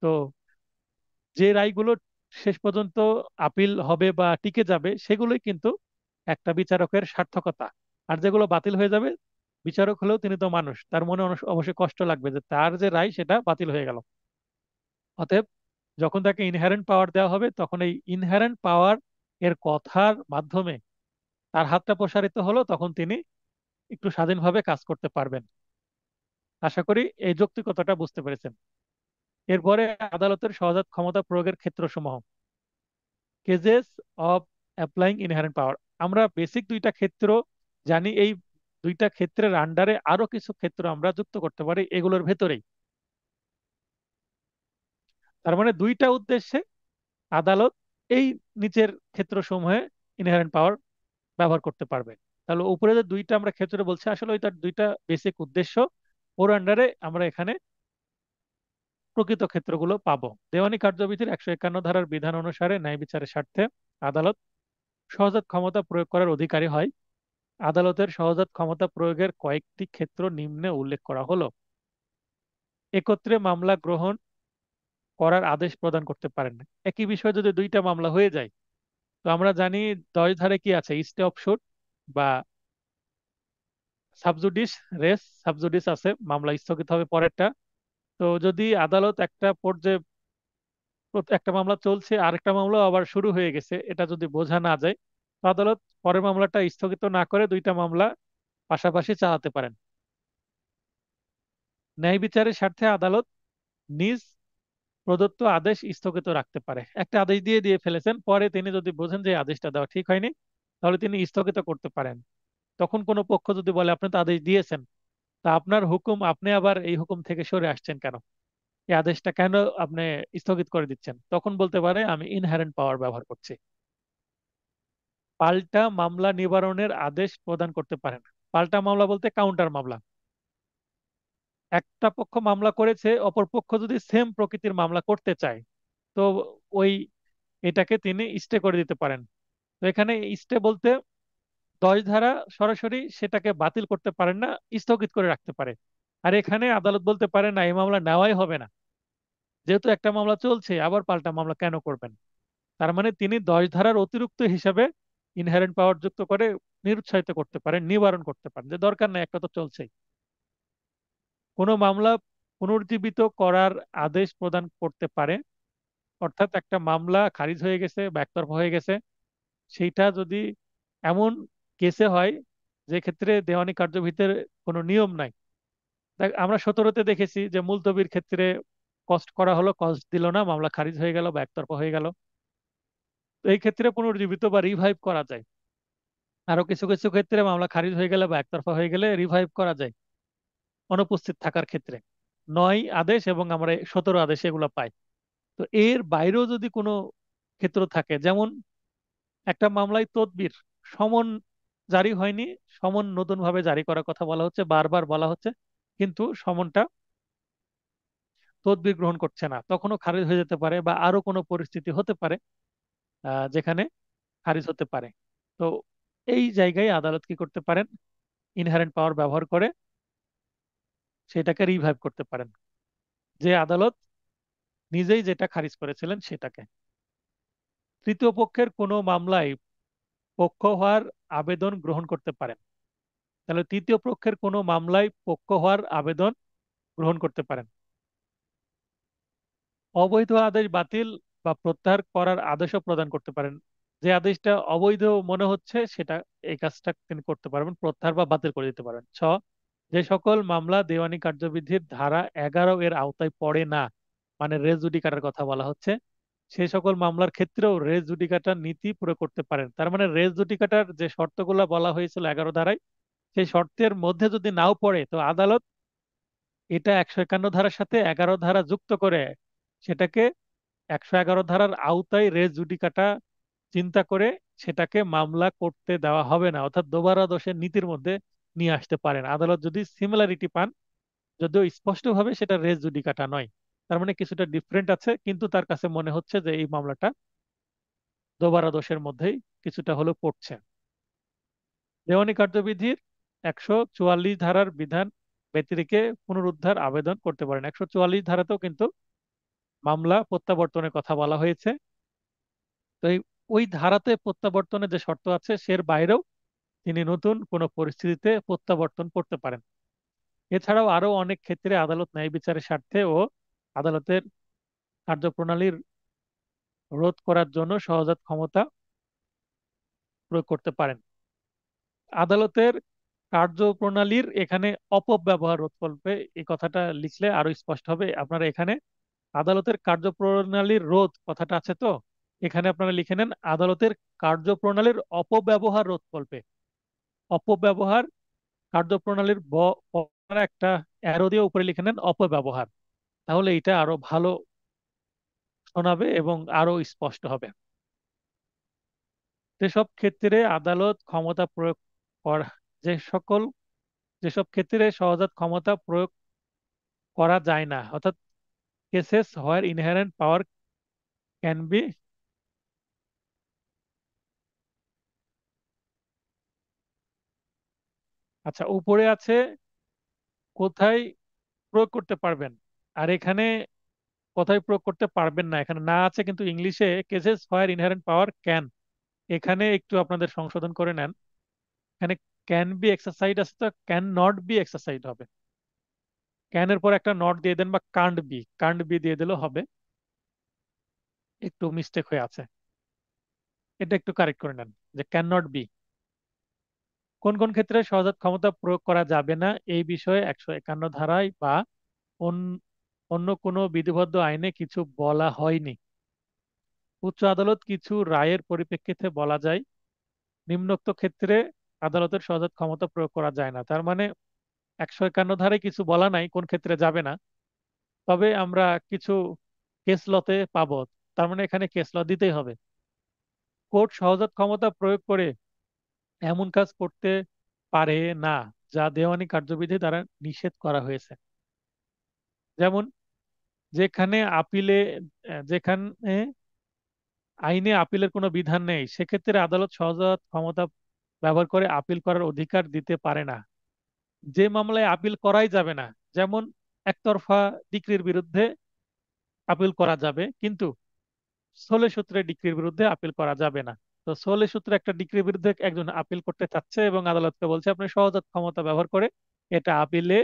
তো যে রায়গুলো শেষ পর্যন্ত আপিল হবে বা টিকে যাবে, সেগুলোই কিন্তু একটা বিচারকের সার্থকতা। আর যেগুলো বাতিল হয়ে যাবে, বিচারক হলেও তিনি তো মানুষ, তার মনে অবশ্যই কষ্ট লাগবে যে তার যে রায় সেটা বাতিল হয়ে গেল। অতএব যখন তাকে ইনহেরেন্ট পাওয়ার দেওয়া হবে, তখন এই ইনহেরেন্ট পাওয়ার এর কথার মাধ্যমে তার হাতটা প্রসারিত হলো, তখন তিনি একটু স্বাধীনভাবে কাজ করতে পারবেন। আশা করি এই যৌক্তিকতাটা বুঝতে পেরেছেন। এরপরে আদালতের সহজাত ক্ষমতা প্রয়োগের ক্ষেত্রসমূহ, কেজেস অফ অ্যাপ্লাইং ইনহেরেন্ট পাওয়ার। আমরা বেসিক দুইটা ক্ষেত্র জানি, এই দুইটা ক্ষেত্রের আন্ডারে আরো কিছু ক্ষেত্র আমরা যুক্ত করতে পারি এগুলোর ভেতরেই। তার মানে দুইটা উদ্দেশ্যে আদালত এই নিচের ক্ষেত্রসমূহে ইনহেরেন্ট পাওয়ার ব্যবহার করতে পারবে। তাহলে উপরে যে দুইটা আমরা ক্ষেত্র বলছি, আসলে ওইটার দুইটা বেসিক উদ্দেশ্য, ওর আন্ডারে আমরা এখানে প্রকৃত ক্ষেত্রগুলো পাবো। দেওয়ানি কার্যবিধির 151 ধারার বিধান অনুসারে ন্যায় বিচারের স্বার্থে আদালত সহজাত ক্ষমতা প্রয়োগ করার অধিকারী হয়। আদালতের সহজাত ক্ষমতা প্রয়োগের কয়েকটি ক্ষেত্র নিম্নে উল্লেখ করা হলো। একত্রে মামলা গ্রহণ করার আদেশ প্রদান করতে পারেন। একই বিষয়ে যদি দুইটা মামলা হয়ে যায়, তো আমরা জানি 10 ধারে কি আছে, স্টে অফ শুট বা সাবজুডিস রেস সাবজুডিস আছে, মামলা স্থগিত হবে পরেরটা। তো যদি আদালত একটা পর্যায়ে একটা মামলা চলছে, আরেকটা মামলা আবার শুরু হয়ে গেছে, এটা যদি বোঝা না যায়, তো আদালত পরের মামলাটা স্থগিত না করে দুইটা মামলা পাশাপাশি চালাতে পারেন। ন্যায় বিচারের স্বার্থে আদালত নিজ প্রদত্ত আদেশ স্থগিত রাখতে পারে। একটা আদেশ দিয়ে দিয়ে ফেলেছেন, পরে তিনি যদি বোঝেন যে এই আদেশটা দেওয়া ঠিক হয়নি, তাহলে তিনি স্থগিত করতে পারেন। তখন কোনো পক্ষ যদি বলে আপনি তো আদেশ দিয়েছেন, তা আপনার হুকুম, আপনি আবার এই হুকুম থেকে সরে আসছেন কেন, এই আদেশটা কেন আপনি স্থগিত করে দিচ্ছেন? তখন বলতে পারে আমি ইনহেরেন্ট পাওয়ার ব্যবহার করছি। পাল্টা মামলা নিবারণের আদেশ প্রদান করতে পারেন। পাল্টা মামলা বলতে কাউন্টার মামলা। একটা পক্ষ মামলা করেছে, অপর পক্ষ যদি সেম প্রকৃতির মামলা করতে চায়, তো ওই এটাকে তিনি স্টে করে দিতে পারেন। তো এখানে স্টে বলতে 10 ধারা সরাসরি সেটাকে বাতিল করতে পারেন না, স্থগিত করে রাখতে পারে। আর এখানে আদালত বলতে পারে না, এই মামলা নেওয়াই হবে না, যেহেতু একটা মামলা চলছে আবার পাল্টা মামলা কেন করবেন। তার মানে তিনি 10 ধারার অতিরিক্ত হিসাবে ইনহেরেন্ট পাওয়ার যুক্ত করে নিরুৎসাহিত করতে পারেন, নিবারণ করতে পারেন, যে দরকার নেই, একটা তো চলছেই। কোনো মামলা পুনর্জীবিত করার আদেশ প্রদান করতে পারে। অর্থাৎ একটা মামলা খারিজ হয়ে গেছে বা একতরফা হয়ে গেছে, সেইটা যদি এমন কেসে হয় যে ক্ষেত্রে দেওয়ানি কার্যবিধির কোনো নিয়ম নাই। আমরা 17-তে দেখেছি যে মুলতবির ক্ষেত্রে কস্ট করা হলো, কস্ট দিল না, মামলা খারিজ হয়ে গেল বা একতরফা হয়ে গেল। তো এই ক্ষেত্রে পুনর্জীবিত বা রিভাইভ করা যায়। আরো কিছু কিছু ক্ষেত্রে মামলা খারিজ হয়ে গেলে বা একতরফা হয়ে গেলে রিভাইভ করা যায় অনুপস্থিত থাকার ক্ষেত্রে। 9 আদেশ এবং আমরা 17 আদেশ এগুলো পাই। তো এর বাইরেও যদি কোনো ক্ষেত্র থাকে, যেমন একটা মামলায় তদবির, সমন জারি হয়নি, সমন নতুন ভাবে জারি করার কথা বলা হচ্ছে, বারবার বলা হচ্ছে, কিন্তু সমনটা তদবির গ্রহণ করছে না, তখনও খারিজ হয়ে যেতে পারে, বা আরো কোনো পরিস্থিতি হতে পারে যেখানে খারিজ হতে পারে। তো এই জায়গায় আদালত কি করতে পারেন? ইনহারেন্ট পাওয়ার ব্যবহার করে সেটাকে রিভাইভ করতে পারেন, যে আদালত নিজেই যেটা খারিজ করেছিলেন সেটাকে। তৃতীয় পক্ষের কোনো মামলায় পক্ষ হওয়ার আবেদন গ্রহণ করতে পারেন। তাহলে তৃতীয় পক্ষের কোনো মামলায় পক্ষ হওয়ার আবেদন গ্রহণ করতে পারেন। অবৈধ আদেশ বাতিল বা প্রত্যাহার করার আদেশও প্রদান করতে পারেন। যে আদেশটা অবৈধ মনে হচ্ছে সেটা, এই কাজটা তিনি করতে পারবেন, প্রত্যাহার বা বাতিল করে দিতে পারেন। যে সকল মামলা দেওয়ানি কার্যবিধির ধারা 11 এর আওতায় পড়ে না, মানে রেস জুডিকাটার কথা বলা হচ্ছে, সেই সকল মামলার ক্ষেত্রেও রেস জুডিকাটার নীতি প্রয়োগ করতে পারেন। তার মানে রেস জুডিকাটার যে শর্তগুলো বলা হয়েছিল 11 ধারায়, সেই শর্তের মধ্যে যদি নাও পড়ে, তো আদালত এটা 151 ধারার সাথে 11 ধারা যুক্ত করে সেটাকে 111 ধারার আওতায় রেস জুডিকাটা চিন্তা করে সেটাকে মামলা করতে দেওয়া হবে না, অর্থাৎ দোবারা দোষের নীতির মধ্যে নিয়ে আসতে পারেন আদালত যদি সিমিলারিটি পান, যদিও স্পষ্টভাবে সেটা রেস জুডিকাটা নয়। তার মানে কিছুটা ডিফারেন্ট আছে, কিন্তু তার কাছে মনে হচ্ছে যে এই মামলাটা দোবারা দোষের মধ্যেই কিছুটা হলেও পড়ছে। দেওয়ানি কার্যবিধির 144 ধারার বিধান ব্যতিরেকে পুনরুদ্ধার আবেদন করতে পারেন। 144 ধারাতেও কিন্তু মামলা প্রত্যাবর্তনের কথা বলা হয়েছে। তো ওই ধারাতে প্রত্যাবর্তনের যে শর্ত আছে সের বাইরেও তিনি নতুন কোনো পরিস্থিতিতে প্রত্যাবর্তন করতে পারেন। এছাড়াও আরো অনেক ক্ষেত্রে আদালত ন্যায় বিচারের স্বার্থে ও আদালতের কার্যপ্রণালীর রোধ করার জন্য সহজাত ক্ষমতা প্রয়োগ করতে পারেন। আদালতের কার্যপ্রণালীর এখানে অপব্যবহার রোধ করবে, এই কথাটা লিখলে আরো স্পষ্ট হবে। আপনারা এখানে আদালতের কার্যপ্রণালীর রোধ কথাটা আছে, তো এখানে আপনারা লিখে নেন আদালতের কার্যপ্রণালীর অপব্যবহার রোধ করবে। অপব্যবহার কার্যপ্রণালীর পরে একটা অ্যারো দিয়ে উপরে লিখে নেন অপব্যবহার, তাহলে এটা আরো ভালো শোনাবে এবং আরো স্পষ্ট হবে। যেসব ক্ষেত্রে আদালত ক্ষমতা প্রয়োগ করা, যে সকল যেসব ক্ষেত্রে সহজাত ক্ষমতা প্রয়োগ করা যায় না, অর্থাৎ cases where inherent power can be, আচ্ছা উপরে আছে কোথায় প্রয়োগ করতে পারবেন, আর এখানে কোথায় প্রয়োগ করতে পারবেন না, এখানে না আছে কিন্তু ইংলিশে cases where inherent power can, এখানে একটু আপনাদের সংশোধন করে নেন। এখানে ক্যান বি এক্সারসাইজ আছে, তো ক্যান নট বি এক্সারসাইজ হবে। ক্যানের পর একটা নট দিয়ে দেন, বা কান্ট বি দিয়ে দিলেও হবে। একটু মিস্টেক হয়ে আছে, এটা একটু কারেক্ট করে নেন, যে ক্যান নট বি। কোন কোন ক্ষেত্রে সহজাত ক্ষমতা প্রয়োগ করা যাবে না এই বিষয়ে 151 ধারায় বা অন- অন্য কোনো বিধিবদ্ধ আইনে কিছু বলা হয়নি। উচ্চ আদালত কিছু রায়ের পরিপ্রেক্ষিতে বলা যায়, নিম্নোক্ত ক্ষেত্রে আদালতের সহজাত ক্ষমতা প্রয়োগ করা যায় না। তার মানে 151 ধারায় কিছু বলা নাই কোন ক্ষেত্রে যাবে না, তবে আমরা কিছু কেস লতে পাবো। তার মানে এখানে কেস ল দিতেই হবে। কোর্ট সহজাত ক্ষমতা প্রয়োগ করে এমন কাজ করতে পারে না যা দেওয়ানি কার্যবিধি দ্বারা নিষেধ করা হয়েছে। যেমন যেখানে আইনে আপিলের কোনো বিধান নেই, সেক্ষেত্রে আদালত সহজাত ক্ষমতা ব্যবহার করে আপিল করার অধিকার দিতে পারে না। যে মামলায় আপিল করাই যাবে না, যেমন একতরফা ডিক্রির বিরুদ্ধে আপিল করা যাবে, কিন্তু সোলে সূত্রে ডিক্রির বিরুদ্ধে আপিল করা যাবে না। তো সোলে সূত্রে একটা ডিক্রির বিরুদ্ধে একজন আপিল করতে চাচ্ছে এবং আদালতকে বলছে আপনি সহজাত ক্ষমতা ব্যবহার করে এটা আপিলে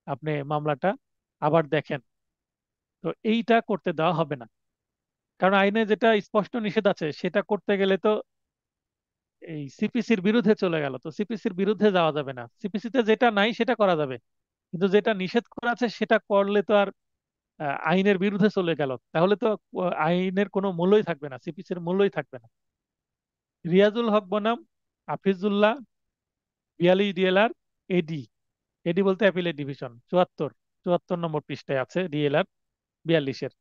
আপনি মামলাটা আবার দেখেন। তো এইটা করতে দেওয়া হবে না, কারণ আইনে যেটা স্পষ্ট নিষেধ আছে সেটা করতে গেলে তো এই সিপিসির বিরুদ্ধে চলে গেল, তো সিপিসির বিরুদ্ধে যাওয়া যাবে না। সিপিসিতে যেটা নাই সেটা করা যাবে, কিন্তু যেটা নিষেধ করা আছে সেটা করলে তো আর আইনের বিরুদ্ধে চলে গেল, তাহলে তো আইনের কোনো মূল্যই থাকবে না, সিপিসির মূল্যই থাকবে না। রিয়াজুল হক বনাম আফিজুল্লাহ, 42 ডিএলআর এডি। এডি বলতে অ্যাপিলেট ডিভিশন, 74 নম্বর পৃষ্ঠায় আছে ডিএলআর 42-এর।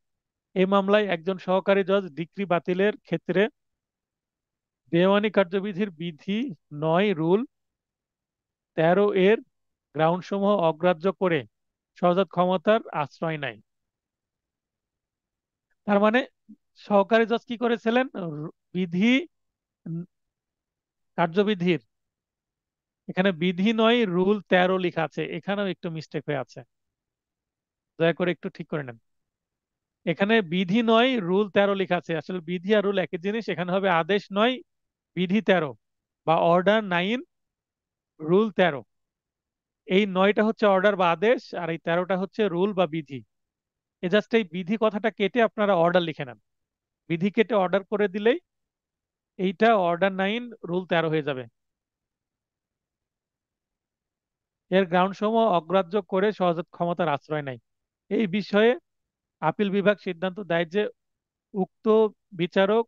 এই মামলায় একজন সহকারী জজ ডিক্রি বাতিলের ক্ষেত্রে দেওয়ানি কার্যবিধির বিধি 9 রুল 13 এর গ্রাউন্ডসমূহ অগ্রাহ্য করে সহজাত ক্ষমতার আশ্রয় নেয়। তার মানে সহকারী জজ কি করেছিলেন, বিধি কার্যবিধির, এখানে বিধি 9 রুল 13 লেখা আছে, এখানেও একটু মিস্টেক হয়ে আছে, দয়া করে একটু ঠিক করে নেন। এখানে বিধি 9 রুল 13 লেখা আছে, আসলে বিধি আর রুল একই জিনিস, এখানে হবে আদেশ 9 বিধি 13 বা অর্ডার 9 রুল 13। এই 9টা হচ্ছে অর্ডার বা আদেশ, আর এই 13টা হচ্ছে রুল বা বিধি। জাস্ট এই বিধি কথাটা কেটে আপনারা অর্ডার লিখে নেন, বিধি কেটে অর্ডার করে দিলেই এইটা অর্ডার 9 রুল 13 হয়ে যাবে। এর গ্রাউন্ড সমূহ অগ্রাহ্য করে সহজাত ক্ষমতার আশ্রয় নেয়। এই বিষয়ে আপিল বিভাগ সিদ্ধান্ত দেয় যে উক্ত বিচারক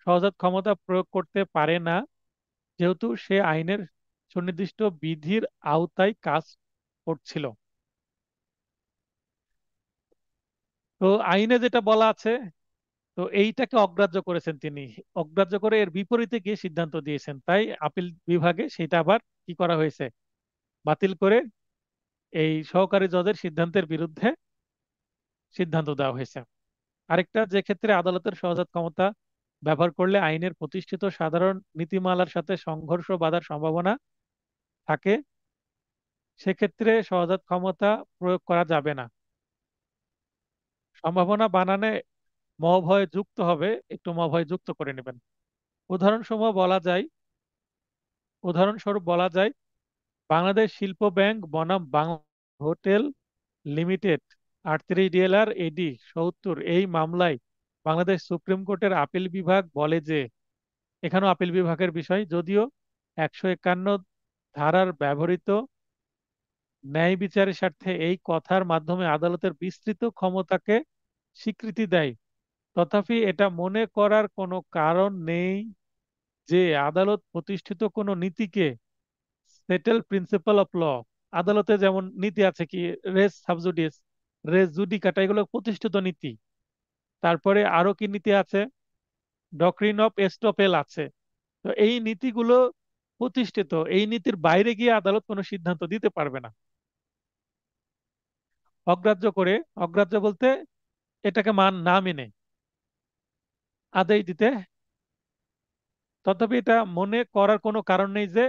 সহজাত ক্ষমতা প্রয়োগ করতে পারে না, যেহেতু সে আইনের সুনির্দিষ্ট বিধির আওতায় কাজ করছিল। তো আইনে যেটা বলা আছে, তো এইটাকে অগ্রাহ্য করেছেন তিনি, অগ্রাহ্য করে এর বিপরীতে গিয়ে সিদ্ধান্ত দিয়েছেন, তাই আপিল বিভাগে সেটা আবার কি করা হয়েছে, বাতিল করে এই সহকারী জজের সিদ্ধান্তের বিরুদ্ধে সিদ্ধান্ত দেওয়া হয়েছে। আরেকটা, যে ক্ষেত্রে আদালতের সহজাত ক্ষমতা ব্যবহার করলে আইনের প্রতিষ্ঠিত সাধারণ নীতিমালার সাথে সংঘর্ষ বাধার সম্ভাবনা থাকে, সেক্ষেত্রে সহজাত ক্ষমতা প্রয়োগ করা যাবে না। সম্ভাবনা বানানে মহাভয় যুক্ত হবে, একটু মহাভয় যুক্ত করে নেবেন। উদাহরণস্বরূপ বলা যায় বাংলাদেশ শিল্প ব্যাংক বনাম বাংলা হোটেল লিমিটেড 38 ডিএলআর এডি 70, এই মামলায় বাংলাদেশ সুপ্রিম কোর্টের আপিল বিভাগ বলে যে, এখানেও আপিল বিভাগের বিষয়, যদিও 151 ধারার ব্যবহৃত ন্যায় বিচারের স্বার্থে এই কথার মাধ্যমে আদালতের বিস্তৃত ক্ষমতাকে স্বীকৃতি দেয়, তথাপি এটা মনে করার কোনো কারণ নেই যে আদালত প্রতিষ্ঠিত কোনো নীতিকে সেটেল প্রিন্সিপাল অফ ল, আদালতে যেমন নীতি আছে কি, রেস সাবজুডিস, রেস জুডিকাটা, এগুলো প্রতিষ্ঠিত নীতি। তারপরে আরো কি নীতি আছে, ডক্ট্রিন অফ এস্টোপেল আছে। তো এই নীতিগুলো প্রতিষ্ঠিত, এই নীতির বাইরে গিয়ে আদালত কোনো সিদ্ধান্ত দিতে পারবে না। অগ্রাহ্য করে, অগ্রাহ্য বলতে এটাকে না মেনে আদেশ দিতে, তথাপি এটা মনে করার কোনো কারণ নেই যে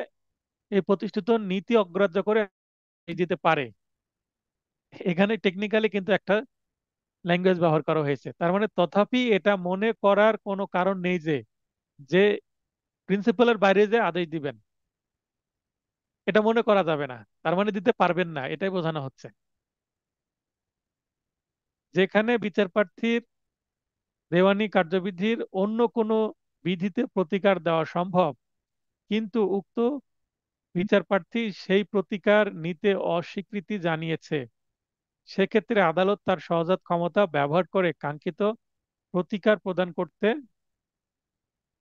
এই প্রতিষ্ঠিত নীতি অগ্রাহ্য করে আদেশ দিতে পারে। এখানে টেকনিক্যালি কিন্তু একটা ল্যাঙ্গুয়েজ ব্যবহার করা হয়েছে, তার মানে তথাপি এটা মনে করার কোনো কারণ নেই যে যে প্রিন্সিপালের বাইরে যে আদেশ দিবেন, এটা মনে করা যাবে না, তার মানে দিতে পারবেন না, এটাই বোঝানো হচ্ছে। যেখানে বিচারপ্রার্থীর দেওয়ানি কার্যবিধির অন্য কোনো বিধিতে প্রতিকার দেওয়া সম্ভব, কিন্তু উক্ত বিচারপ্রার্থী সেই প্রতিকার নিতে অস্বীকৃতি জানিয়েছে, সেক্ষেত্রে আদালত তার সহজাত ক্ষমতা ব্যবহার করে কাঙ্ক্ষিত প্রতিকার প্রদান করতে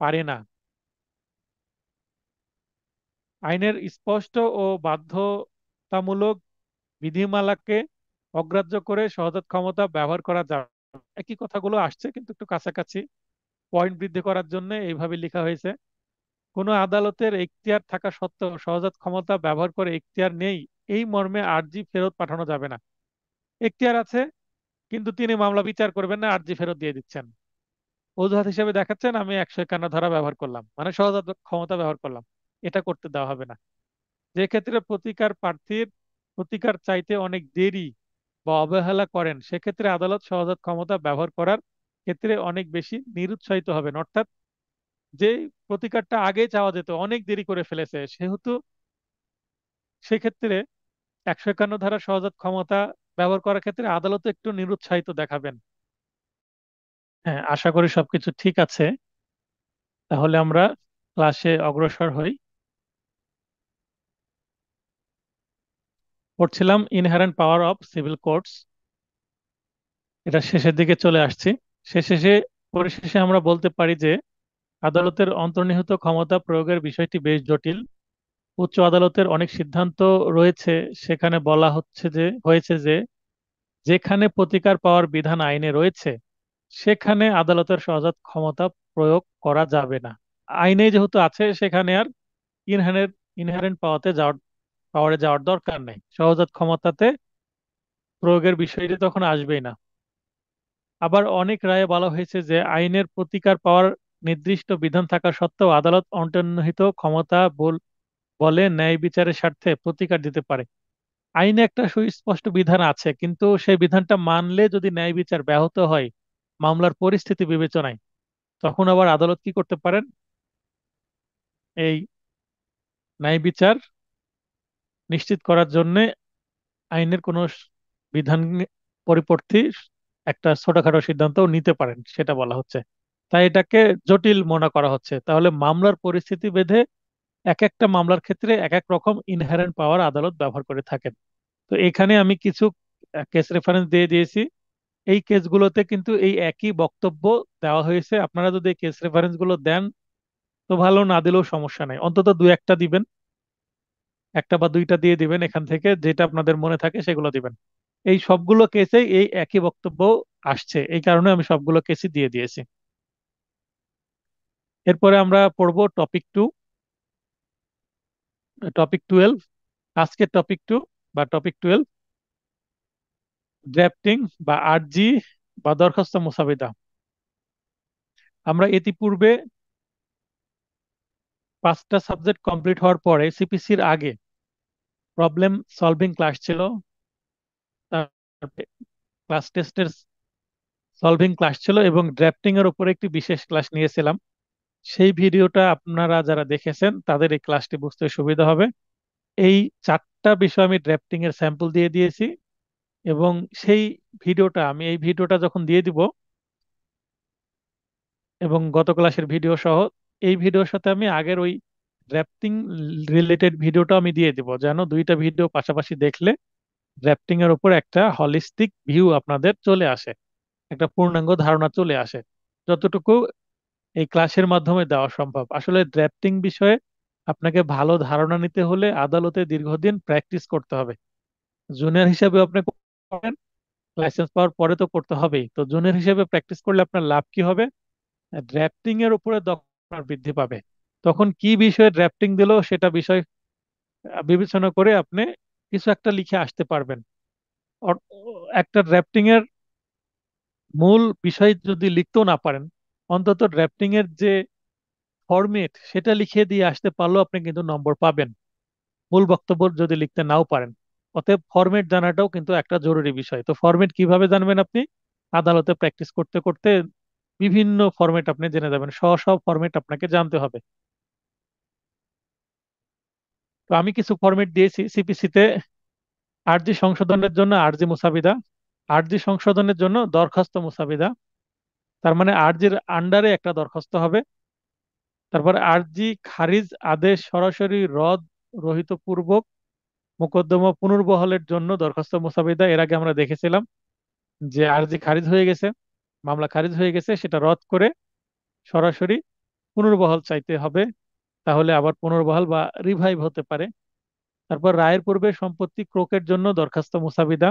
পারে না। আইনের স্পষ্ট ও বাধ্যতামূলক বিধিমালাকে অগ্রাহ্য করে সহজাত ক্ষমতা ব্যবহার করা যাবে না। একই কথাগুলো আসছে কিন্তু একটু কাছাকাছি। পয়েন্ট বৃদ্ধি করার জন্য এইভাবে লেখা হয়েছে, কোনো আদালতের এখতিয়ার থাকা সত্ত্বেও সহজাত ক্ষমতা ব্যবহার করে এখতিয়ার নেই এই মর্মে আর্জি ফেরত পাঠানো যাবে না। এখতিয়ার আছে কিন্তু তিনি মামলা বিচার করবেন না, আর্জি ফেরত দিয়ে দিচ্ছেন। অজুহাত হিসেবে দেখাচ্ছেন আমি 151 ধারা ব্যবহার করলাম, মানে সহজাত ক্ষমতা ব্যবহার করলাম। এটা করতে দেওয়া হবে না। যে ক্ষেত্রে প্রতিকার প্রার্থীর প্রতিকার চাইতে অনেক দেরি বা অবহেলা করেন, সেক্ষেত্রে আদালত সহজাত ক্ষমতা ব্যবহার করার ক্ষেত্রে অনেক বেশি নিরুৎসাহিত হবেন। অর্থাৎ যে প্রতিকারটা আগে চাওয়া যেত অনেক দেরি করে ফেলেছে, সেহেতু সেক্ষেত্রে 151 ধারা সহজাত ক্ষমতা ব্যবহার করার ক্ষেত্রে আদালত একটু নিরুৎসাহিত দেখাবেন। হ্যাঁ, আশা করি সবকিছু ঠিক আছে। তাহলে আমরা ক্লাসে অগ্রসর হই। পড়ছিলাম inherent power of civil courts, এটা শেষের দিকে চলে আসছি। শেষে পরিশেষে আমরা বলতে পারি যে আদালতের অন্তর্নিহিত ক্ষমতা প্রয়োগের বিষয়টি বেশ জটিল। উচ্চ আদালতের অনেক সিদ্ধান্ত রয়েছে, সেখানে বলা হয়েছে যে যেখানে প্রতিকার পাওয়ার বিধান আইনে রয়েছে সেখানে আদালতের সহজাত ক্ষমতা প্রয়োগ করা যাবে না। আইনে যেহেতু আছে সেখানে আর ইনহারেন্ট ইনহারেন্ট পাওয়ারে যাওয়ার দরকার নেই, সহজাত ক্ষমতাতে প্রয়োগের বিষয়টি তখন আসবেই না। আবার অনেক রায়ে বলা হয়েছে যে আইনের প্রতিকার পাওয়ার নির্দিষ্ট বিধান থাকা সত্ত্বেও আদালত অন্তর্নিহিত ক্ষমতা বলে ন্যায় বিচারের স্বার্থে প্রতিকার দিতে পারে। আইনে একটা সুস্পষ্ট বিধান আছে, কিন্তু সেই বিধানটা মানলে যদি ন্যায় বিচার ব্যাহত হয় মামলার পরিস্থিতি বিবেচনায়, তখন আবার আদালত কি করতে পারেন, এই ন্যায় বিচার নিশ্চিত করার জন্য আইনের কোনো বিধান পরিপন্থী একটা ছোটখাটো সিদ্ধান্ত নিতে পারেন, সেটা বলা হচ্ছে। তাই এটাকে জটিল মনে করা হচ্ছে। তাহলে মামলার পরিস্থিতি ভেদে এক একটা মামলার ক্ষেত্রে এক এক রকম ইনহেরেন্ট পাওয়ার আদালত ব্যবহার করে থাকেন। তো এখানে আমি কিছু কেস রেফারেন্স দিয়ে দিয়েছি। এই কেসগুলোতে কিন্তু এই একই বক্তব্য দেওয়া হয়েছে। আপনারা যদি এই কেস রেফারেন্স গুলো দেন তো ভালো, না দিলেও সমস্যা নাই, অন্তত দু একটা দিবেন, একটা বা দুইটা দিয়ে দিবেন, এখান থেকে যেটা আপনাদের মনে থাকে সেগুলো দিবেন। এই সবগুলো কেসে এই একই বক্তব্য আসছে, এই কারণে আমি সবগুলো কেসই দিয়ে দিয়েছি। এরপরে আমরা পড়বো টপিক 2, টপিক 12। আজকের টপিক 2 বা টপিক 12, ড্রাফটিং বা আরজি বা দরখাস্ত মুসাবিদা। আমরা ইতিপূর্বে 5টা সাবজেক্ট কমপ্লিট হওয়ার পরে সিপিসির আগে প্রবলেম সলভিং ক্লাস ছিল, তারপরে ক্লাস টেস্টের সলভিং ক্লাস ছিল এবং ড্রাফটিং এর উপরে একটি বিশেষ ক্লাস নিয়েছিলাম। সেই ভিডিওটা আপনারা যারা দেখেছেন তাদের এই ক্লাসটি বুঝতে সুবিধা হবে। এই 4টা বিষয় আমি ড্রাফটিং এর স্যাম্পল দিয়ে দিয়েছি এবং সেই এই ভিডিওটা যখন দিয়ে দিব এবং গত ক্লাসের ভিডিও সহ, এই ভিডিওর সাথে আমি আগের ওই ড্রাফটিং রিলেটেড ভিডিওটা আমি দিয়ে দিব, যেন দুইটা ভিডিও পাশাপাশি দেখলে ড্রাফটিং এর উপর একটা হলিস্টিক ভিউ আপনাদের চলে আসে, একটা পূর্ণাঙ্গ ধারণা চলে আসে, যতটুকু এই ক্লাসের মাধ্যমে দেওয়া সম্ভব। আসলে ড্রাফটিং বিষয়ে আপনাকে ভালো ধারণা নিতে হলে আদালতে দীর্ঘদিন প্র্যাকটিস করতে হবে। জুনিয়র হিসেবে আপনি করেন, লাইসেন্স পাওয়ার পরে তো করতে হবেই। তো জুনিয়র হিসেবে প্র্যাকটিস করলে আপনার লাভ কি হবে, ড্রাফটিং এর উপরে দক্ষতা বৃদ্ধি পাবে। তখন কি বিষয়ে ড্রাফটিং দিলো সেটা বিষয় বিবেচনা করে আপনি কিছু একটা লিখে আসতে পারবেন। অর- একটা ড্রাফটিং এর মূল বিষয় যদি লিখতেও না পারেন, অন্তত ড্রাফটিং এর যে ফরমেট সেটা লিখে দিয়ে আসতে পারলেও আপনি কিন্তু নম্বর পাবেন, মূল বক্তব্য যদি লিখতে নাও পারেন। অতএব ফরমেট জানাটাও কিন্তু একটা জরুরি বিষয়। তো ফরমেট কিভাবে জানবেন আপনি, আদালতে প্র্যাকটিস করতে করতে বিভিন্ন ফরমেট আপনি জেনে যাবেন, সব ফরমেট আপনাকে জানতে হবে। তো আমি কিছু ফরমেট দিয়েছি সিপিসি তে। আরজি সংশোধনের জন্য আরজি মুসাবিদা, আরজি সংশোধনের জন্য দরখাস্ত মুসাবিদা, তার মানে আরজির আন্ডারে একটা দরখাস্ত হবে। তারপর আরজি খারিজ আদেশ সরাসরি রদ রহিত পূর্বক মোকদ্দমা পুনর্বহালের জন্য দরখাস্ত মুসাবিদা। এর আগে আমরা দেখেছিলাম যে আরজি খারিজ হয়ে গেছে, মামলা খারিজ হয়ে গেছে, সেটা রদ করে সরাসরি পুনর্বহাল চাইতে হবে, তাহলে আবার পুনর্বহাল বা রিভাইভ হতে পারে। তারপর রায়ের পূর্বে সম্পত্তি ক্রোকের জন্য দরখাস্ত মুসাবিদা।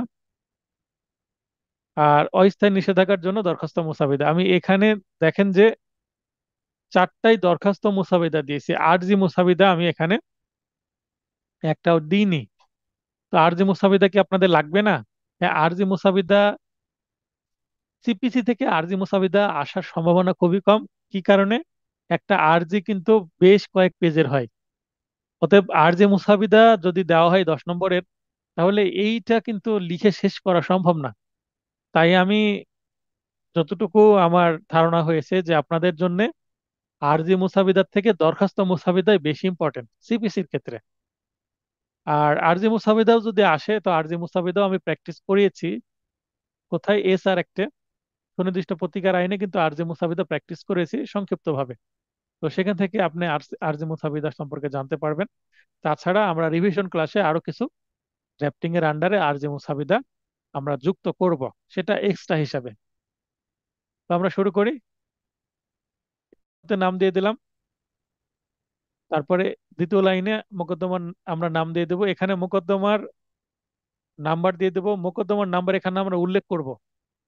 আর অস্থায়ী নিষেধাজ্ঞার জন্য দরখাস্ত মুসাবিদা আমি এখানে দেখেন যে চারটাই দরখাস্ত মুসাবিদা দিয়েছি, আরজি মুসাবিদা আমি এখানে একটাও দিইনি। তো আরজি মুসাবিদা কি আপনাদের লাগবে না? হ্যাঁ, আরজি মুসাবিদা সিপিসি থেকে আরজি মুসাবিদা আসার সম্ভাবনা খুবই কম। কি কারণে? একটা আরজি কিন্তু বেশ কয়েক পেজের হয়। অতএব আরজি মুসাবিদা যদি দেওয়া হয় 10 নম্বরের, তাহলে এইটা কিন্তু লিখে শেষ করা সম্ভব না। তাই আমি যতটুকু আমার ধারণা হয়েছে যে আপনাদের জন্য আরজি মুসাবিদার থেকে দরখাস্ত মুসাবিদাই বেশি ইম্পর্টেন্ট সিপিসির ক্ষেত্রে। আর আরজি মুসাবিদাও যদি আসে, তো আরজি মুসাবিদাও আমি প্র্যাকটিস করিয়েছি। কোথায়? এস আর একটা সুনির্দিষ্ট প্রতিকার আইনে কিন্তু আরজি মুসাবিদা প্র্যাকটিস করেছি সংক্ষিপ্তভাবে। তো সেখান থেকে আপনি আরজি মুসাবিদা সম্পর্কে জানতে পারবেন। তাছাড়া আমরা রিভিশন ক্লাসে আরো কিছু ড্রাফটিং এর আন্ডারে আরজি মুসাবিদা আমরা যুক্ত করব, সেটা এক্সট্রা হিসাবে। তো আমরা শুরু করি। তো নাম দিয়ে দিলাম। তারপরে দ্বিতীয় লাইনে মোকদ্দমার আমরা নাম দিয়ে দেবো। এখানে মোকদ্দমার নাম্বার দিয়ে দেবো। মোকদ্দমার নাম্বার এখানে আমরা উল্লেখ করব।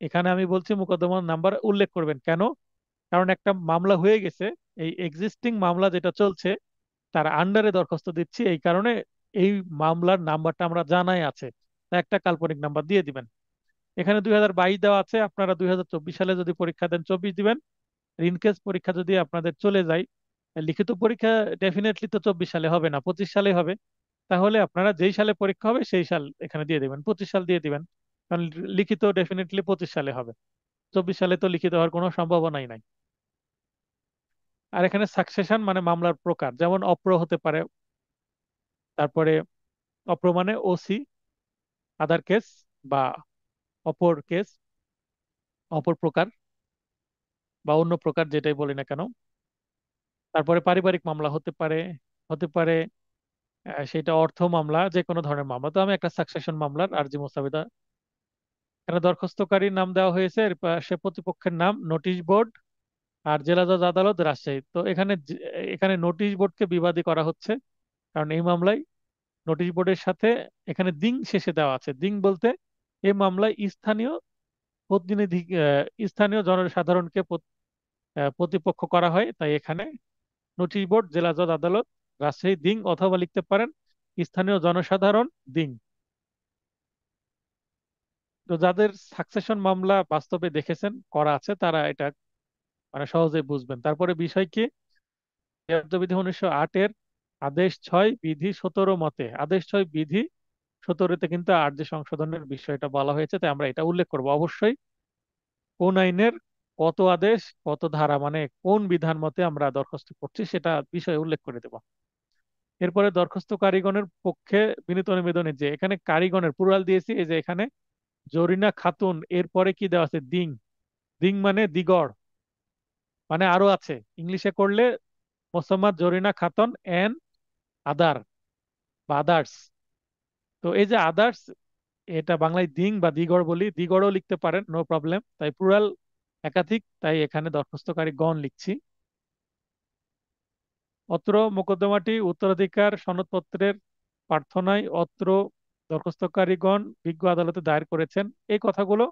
এখানে আমি বলছি মোকদ্দমার নাম্বার উল্লেখ করবেন কেন? কারণ একটা মামলা হয়ে গেছে, এই এক্সিস্টিং মামলা যেটা চলছে তার আন্ডারে দরখাস্ত দিচ্ছি, এই কারণে এই মামলার নাম্বারটা আমরা জানাই আছে। তা একটা কাল্পনিক নাম্বার দিয়ে দিবেন। এখানে 2022 দেওয়া আছে, আপনারা 2024 সালে যদি পরীক্ষা দেন 24 দিবেন। ইনকেস পরীক্ষা যদি আপনাদের চলে যায়, লিখিত পরীক্ষা ডেফিনেটলি তো 24 সালে হবে না, 25 সালে হবে। তাহলে আপনারা যেই সালে পরীক্ষা হবে সেই সাল এখানে দিয়ে দিবেন, 25 সাল দিয়ে দিবেন। কারণ লিখিত ডেফিনেটলি 25 সালে হবে, 24 সালে তো লিখিত হওয়ার কোনো সম্ভাবনাই নাই। আর এখানে সাকসেশন মানে মামলার প্রকার, যেমন অপ্র হতে পারে, তারপরে অপ্র মানে ওসি, আদার কেস, বা অপর কেস, অপর প্রকার, বা অন্য প্রকার, যেটাই বলি না কেন। তারপরে পারিবারিক মামলা হতে পারে, হতে পারে সেটা অর্থ মামলা, যে কোনো ধরনের মামলা। তো আমি একটা সাকসেশন মামলার আরজি মোসাবেদা। এখানে দরখাস্তকারীর নাম দেওয়া হয়েছে, এর পাশে প্রতিপক্ষের নাম নোটিশ বোর্ড, আর জেলা জজ আদালত রাজশাহী। তো এখানে এখানে নোটিশ বোর্ডকে বিবাদী করা হচ্ছে, কারণ এই মামলায় নোটিশ বোর্ডের সাথে এখানে দিং শেষে দেওয়া আছে। দিং বলতে এই মামলায় স্থানীয় প্রতিনিধি, স্থানীয় জনসাধারণকে প্রতিপক্ষ করা হয়। তাই এখানে নোটিশ বোর্ড, জেলা জজ আদালত রাজশাহী দিং, অথবা লিখতে পারেন স্থানীয় জনসাধারণ দিং। তো যাদের সাকসেশন মামলা বাস্তবে দেখেছেন করা আছে, তারা এটা মানে সহজেই বুঝবেন। তারপরে বিষয় কি? কার্যবিধি 1908-এর আদেশ 6 বিধি 17 মতে, আদেশ 6 বিধি 17-তে কিন্তু আর যে সংশোধনের বিষয়টা বলা হয়েছে, তাই আমরা এটা উল্লেখ করব অবশ্যই। কোন আইনের কত আদেশ, কত ধারা, মানে কোন বিধান মতে আমরা দরখাস্ত করছি সেটা বিষয়ে উল্লেখ করে দেব। এরপরে দরখাস্ত কারীগণের পক্ষে বিনীত নিবেদনে, যে এখানে কারীগণের প্লুরাল দিয়েছি, এই যে এখানে জরিনা খাতুন, এরপরে কি দেওয়া আছে? দিং। দিং মানে দিগড়, মানে আরো আছে। ইংলিশে করলে মোসাম্মদ জরিনা খাতুন এন্ড আদার, বা আদার্স। তো এই যে আদার্স, এটা বাংলায় দিং বা দিগড় বলি, দিগড়ও লিখতে পারেন, নো প্রবলেম। তাই প্লুরাল একাধিক, তাই এখানে দরখাস্তকারী গণ লিখছি। অত্র মোকদ্দমাটি উত্তরাধিকার সনদপত্রের প্রার্থনায় অত্র দরখাস্তকারীগণ বিজ্ঞ আদালতে দায়ের করেছেন। এই কথাগুলো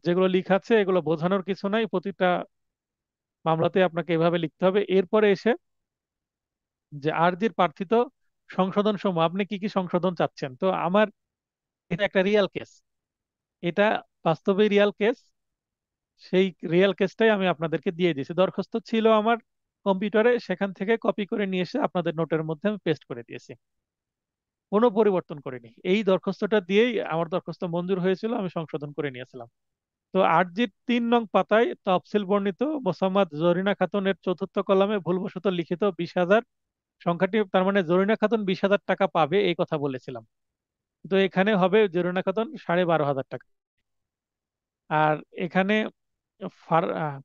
যেগুলো লেখা আছে এগুলো বোঝানোর কিছু নাই, প্রতিটা মামলাতে আপনাকে এভাবে লিখতে হবে। এরপরে এসে যে আরজির প্রার্থিত সংশোধন সমূহ, আপনি কি কি সংশোধন চাচ্ছেন। তো আমার এটা একটা রিয়েল কেস, এটা বাস্তবে রিয়েল কেস। সেই রিয়েল কেসটাই আমি আপনাদেরকে দিয়ে দিয়েছি। দরখাস্ত ছিল আমার কম্পিউটারে, সেখান থেকে কপি করে নিয়ে এসে আপনাদের নোটের মধ্যে আমি পেস্ট করে দিয়েছি, কোনো পরিবর্তন করিনি। এই দরখাস্তটা দিয়েই আমার দরখাস্ত মঞ্জুর হয়েছিল, আমি সংশোধন করে নিয়েছিলাম। তো আরজির 3 নং পাতায় তফসিল বর্ণিত মোসাম্মদ জরিনা খাতুনের চতুর্থ কলামে ভুলবশত লিখিত 20,000 সংখ্যাটি, তার মানে জরিনা খাতুন 20,000 টাকা পাবে এই কথা বলেছিলাম। তো এখানে হবে জরিনা খাতুন 12,500 টাকা। আর এখানে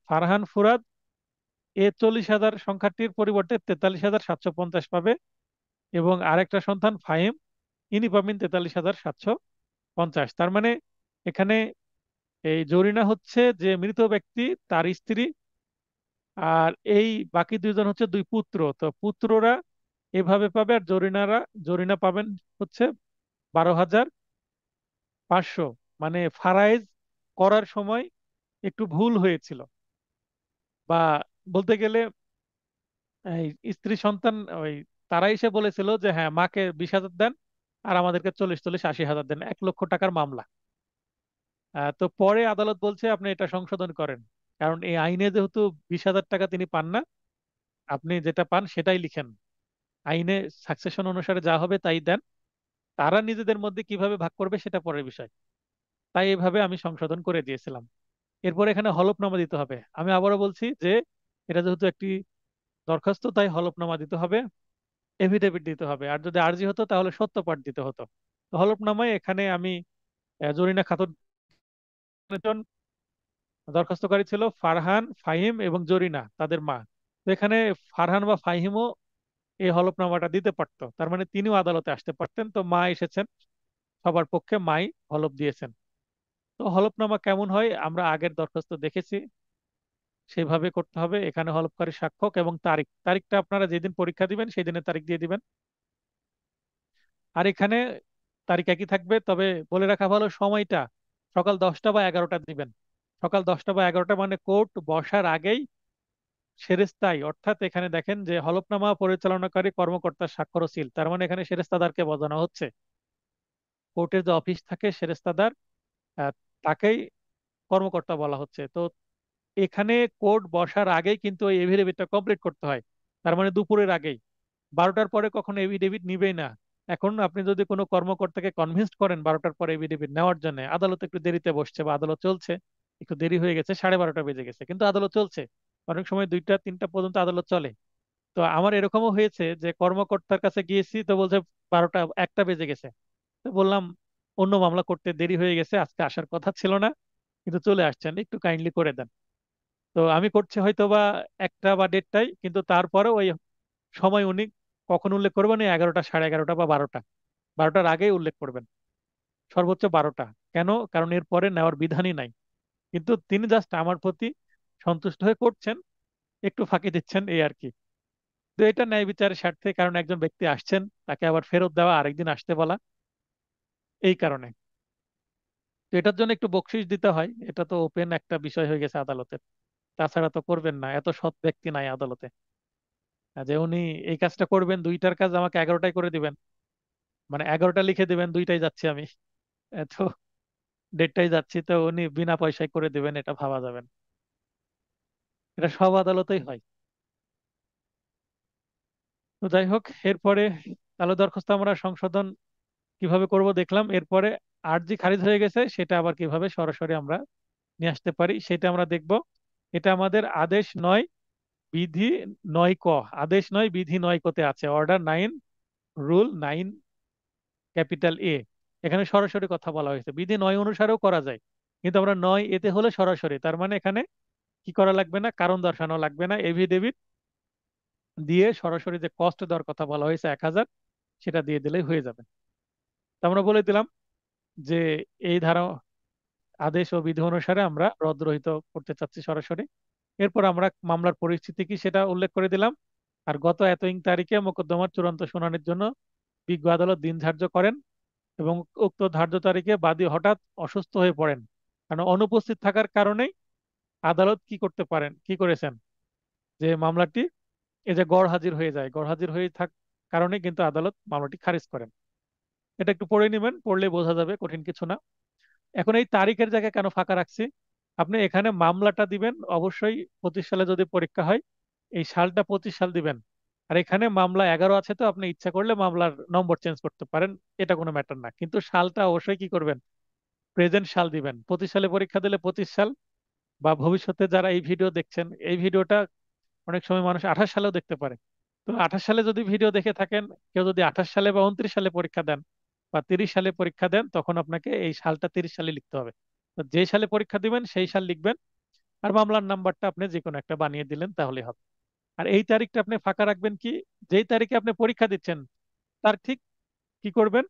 ফারহান ফুরাদ, 40,000 সংখ্যাটির পরিবর্তে 43,750 পাবে। এবং আরেকটা সন্তান ফাহিম, ইনি পাবেন 43,750। তার মানে এখানে এই জরিনা হচ্ছে যে মৃত ব্যক্তি, তার স্ত্রী। আর এই বাকি দুইজন হচ্ছে দুই পুত্র। তো পুত্ররা এভাবে পাবে, আর জরিনা পাবেন হচ্ছে 12,500। মানে ফারাইজ করার সময় একটু ভুল হয়েছিল, বা বলতে গেলে স্ত্রী সন্তান ওই তারা এসে বলেছিল যে হ্যাঁ মাকে 20,000 দেন আর আমাদেরকে 40-40-80,000 দেন, 1 লক্ষ টাকার মামলা। তো পরে আদালত বলছে আপনি এটা সংশোধন করেন, কারণ এই আইনে যেহেতু 20,000 টাকা তিনি পান না, আপনি যেটা পান সেটাই লিখেন। আইনে সাকসেশন অনুসারে যা হবে তাই দেন, তারা নিজেদের মধ্যে কিভাবে ভাগ করবে সেটা পরের বিষয়। তাই এইভাবে আমি সংশোধন করে দিয়েছিলাম। এরপর এখানে হলফনামা দিতে হবে। আমি আবারও বলছি যে এটা যেহেতু একটি দরখাস্ত, তাই হলফনামা দিতে হবে, এফিডেভিট দিতে হবে। আর যদি আর্জি হতো তাহলে সত্যপাঠ দিতে হতো। তো হলফনামায় এখানে আমি জরিনা খাতুন, জন দরখাস্তকারী ছিল ফারহান, ফাহিম এবং জরিনা তাদের মা। তো এখানে ফারহান বা ফাহিমও এই হলফনামাটা দিতে পারতো, তার মানে তিনিও আদালতে আসতে পারতেন। তো মা এসেছেন, সবার পক্ষে মাই হলফ দিয়েছেন। তো হলফনামা কেমন হয় আমরা আগের দরখাস্ত দেখেছি, সেভাবে করতে হবে। এখানে হলফকারী সাক্ষক এবং তারিখ, তারিখটা আপনারা যেদিন পরীক্ষা দিবেন সেই দিনের তারিখ দিয়ে দিবেন। আর এখানে তারিখ একই থাকবে, তবে বলে রাখা ভালো সময়টা সকাল 10টা বা 11টা দিবেন। সকাল 10টা বা 11টা মানে কোর্ট বসার আগেই সেরেস্তাই, অর্থাৎ এখানে দেখেন যে হলফনামা পরিচালনাকারী কর্মকর্তার স্বাক্ষর ও সিল, তার মানে এখানে সেরেস্তাদারকে বোঝানো হচ্ছে। কোর্টের যে অফিস থাকে সেরেস্তাদার, আহ, তাকেই কর্মকর্তা বলা হচ্ছে। তো এখানে কোর্ট বসার আগেই কিন্তু ওই এফিডেভিটটা কমপ্লিট করতে হয়, তার মানে দুপুরের আগেই। 12টার পরে কখনো এফিডেভিট নিবেই না। এখন আপনি যদি কোনো কর্মকর্তাকে কনভিন্স করেন 12টার পরে এফিডেভিট নেওয়ার জন্য, আদালত একটু দেরিতে বসছে বা আদালত চলছে, একটু দেরি হয়ে গেছে, 12:30 বেজে গেছে, কিন্তু আদালত চলছে, অনেক সময় 2টা 3টা পর্যন্ত আদালত চলে। তো আমার এরকমও হয়েছে যে কর্মকর্তার কাছে গিয়েছি, তো বলছে 12টা 1টা বেজে গেছে। তো বললাম অন্য মামলা করতে দেরি হয়ে গেছে, আজকে আসার কথা ছিল না, কিন্তু চলে আসছেন, একটু কাইন্ডলি করে দেন। তো আমি করছি হয়তো বা 1টা বা 1:30টায়, কিন্তু তারপরে ওই সময় উনি কখন উল্লেখ করবেন, ওই 11টা, 11:30 বা 12টা, 12টার আগেই উল্লেখ করবেন, সর্বোচ্চ 12টা। কেন? কারণ এর পরে নেওয়ার বিধানই নাই। কিন্তু তিনি জাস্ট আমার প্রতি সন্তুষ্ট হয়ে করছেন, একটু ফাঁকি দিচ্ছেন, এই আর কি। তো এটা ন্যায় বিচারের স্বার্থে, কারণ একজন ব্যক্তি আসছেন, তাকে আবার ফেরত দেওয়া, আরেকদিন আসতে বলা, এই কারণে। তো এটার জন্য একটু বকশিশ দিতে হয়, এটা তো ওপেন একটা বিষয় হয়ে গেছে আদালতের। তাছাড়া তো করবেন না, এত সৎ ব্যক্তি নাই আদালতে যে উনি এই কাজটা করবেন, 2টার কাজ আমাকে 11টায় করে দিবেন, মানে 11টা লিখে দিবেন, 2টায় যাচ্ছি আমি, তো 1:30টায় যাচ্ছি, তো উনি বিনা পয়সায় করে দিবেন, এটা ভাবা যাবে না। এটা সব আদালতেই হয়। তো যাই হোক, এরপরে তাহলে দরখাস্ত আমরা সংশোধন কিভাবে করব দেখলাম। এরপরে আর্জি খারিজ হয়ে গেছে, সেটা আবার কিভাবে সরাসরি আমরা নিয়ে আসতে পারি সেটা আমরা দেখব। এটা আমাদের আদেশ 9 বিধি 9 ক, আদেশ 9 বিধি 9 কতে আছে, অর্ডার 9, রুল 9 ক্যাপিটাল এ। এখানে সরাসরি কথা বলা হয়েছে, বিধি 9 অনুসারেও করা যায়, কিন্তু আমরা 9 এতে হলে সরাসরি, তার মানে এখানে কি করা লাগবে না, কারণ দর্শানো লাগবে না, এভিডেভিট দিয়ে সরাসরি যে কস্ট দেওয়ার কথা বলা হয়েছে 1,000, সেটা দিয়ে দিলেই হয়ে যাবে। তো আমরা বলে দিলাম যে এই ধারা, আদেশ ও বিধি অনুসারে আমরা রদরহিত করতে চাচ্ছি সরাসরি। এরপর আমরা মামলার পরিস্থিতি কি সেটা উল্লেখ করে দিলাম। আর গত এতইং তারিখে মোকদ্দমার চূড়ান্ত শুনানির জন্য বিজ্ঞ আদালত দিন ধার্য করেন, এবং উক্ত ধার্য তারিখে বাদী হঠাৎ অসুস্থ হয়ে পড়েন। কারণ অনুপস্থিত থাকার কারণেই আদালত কি করতে পারেন, কি করেছেন, যে মামলাটি এই যে গড় হাজির হয়ে যায়, গড় হাজির হয়ে থাক কারণে কিন্তু আদালত মামলাটি খারিজ করেন। এটা একটু পড়ে নেবেন, পড়লে বোঝা যাবে, কঠিন কিছু না। এখন এই তারিখের জায়গায় কেন ফাঁকা রাখছি, আপনি এখানে মামলাটা দিবেন অবশ্যই 25 সালে যদি পরীক্ষা হয়, এই সালটা 25 সাল দিবেন। আর এখানে মামলা 11 আছে, তো আপনি ইচ্ছা করলে মামলার নম্বর চেঞ্জ করতে পারেন, এটা কোনো ম্যাটার না, কিন্তু সালটা অবশ্যই কি করবেন, প্রেজেন্ট সাল দিবেন। 25 সালে পরীক্ষা দিলে 25 সাল, বা ভবিষ্যতে যারা এই ভিডিও দেখছেন, এই ভিডিওটা অনেক সময় মানুষ 28 সালেও দেখতে পারে। তো 28 সালে যদি ভিডিও দেখে থাকেন, কেউ যদি 28 সালে বা 29 সালে পরীক্ষা দেন বা 30 সালে পরীক্ষা দেন, তখন আপনাকে এই সালটা 30 সালে লিখতে হবে। তো যে সালে পরীক্ষা দিবেন সেই সাল লিখবেন, আর মামলার নাম্বারটা আপনি যে কোনো একটা বানিয়ে দিলেন তাহলে হবে। আর এই তারিখটা আপনি ফাঁকা রাখবেন কি, যেই তারিখে আপনি পরীক্ষা দিচ্ছেন তার ঠিক কি করবেন,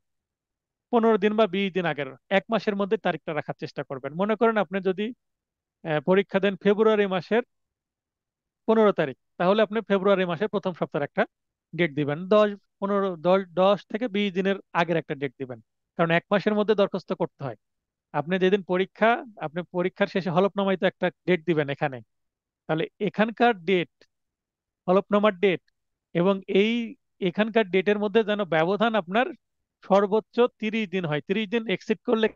15 দিন বা 20 দিন আগের, 1 মাসের মধ্যে তারিখটা রাখার চেষ্টা করবেন। মনে করেন আপনি যদি পরীক্ষা দেন ফেব্রুয়ারি মাসের 15 তারিখ, তাহলে আপনি ফেব্রুয়ারি মাসের প্রথম সপ্তাহের একটা ডেট দিবেন, 10 15 10 10 থেকে 20 দিনের আগের একটা ডেট দিবেন, কারণ 1 মাসের মধ্যে দরখাস্ত করতে হয়। আপনি যেদিন পরীক্ষা, আপনি পরীক্ষার শেষে হলফনামায় তো একটা ডেট দিবেন এখানে, তাহলে এখানকার ডেট, হলফনামার ডেট এবং এখানকার ডেটের মধ্যে যেন ব্যবধান আপনার সর্বোচ্চ 30 দিন হয়। 30 দিন এক্সিড করলে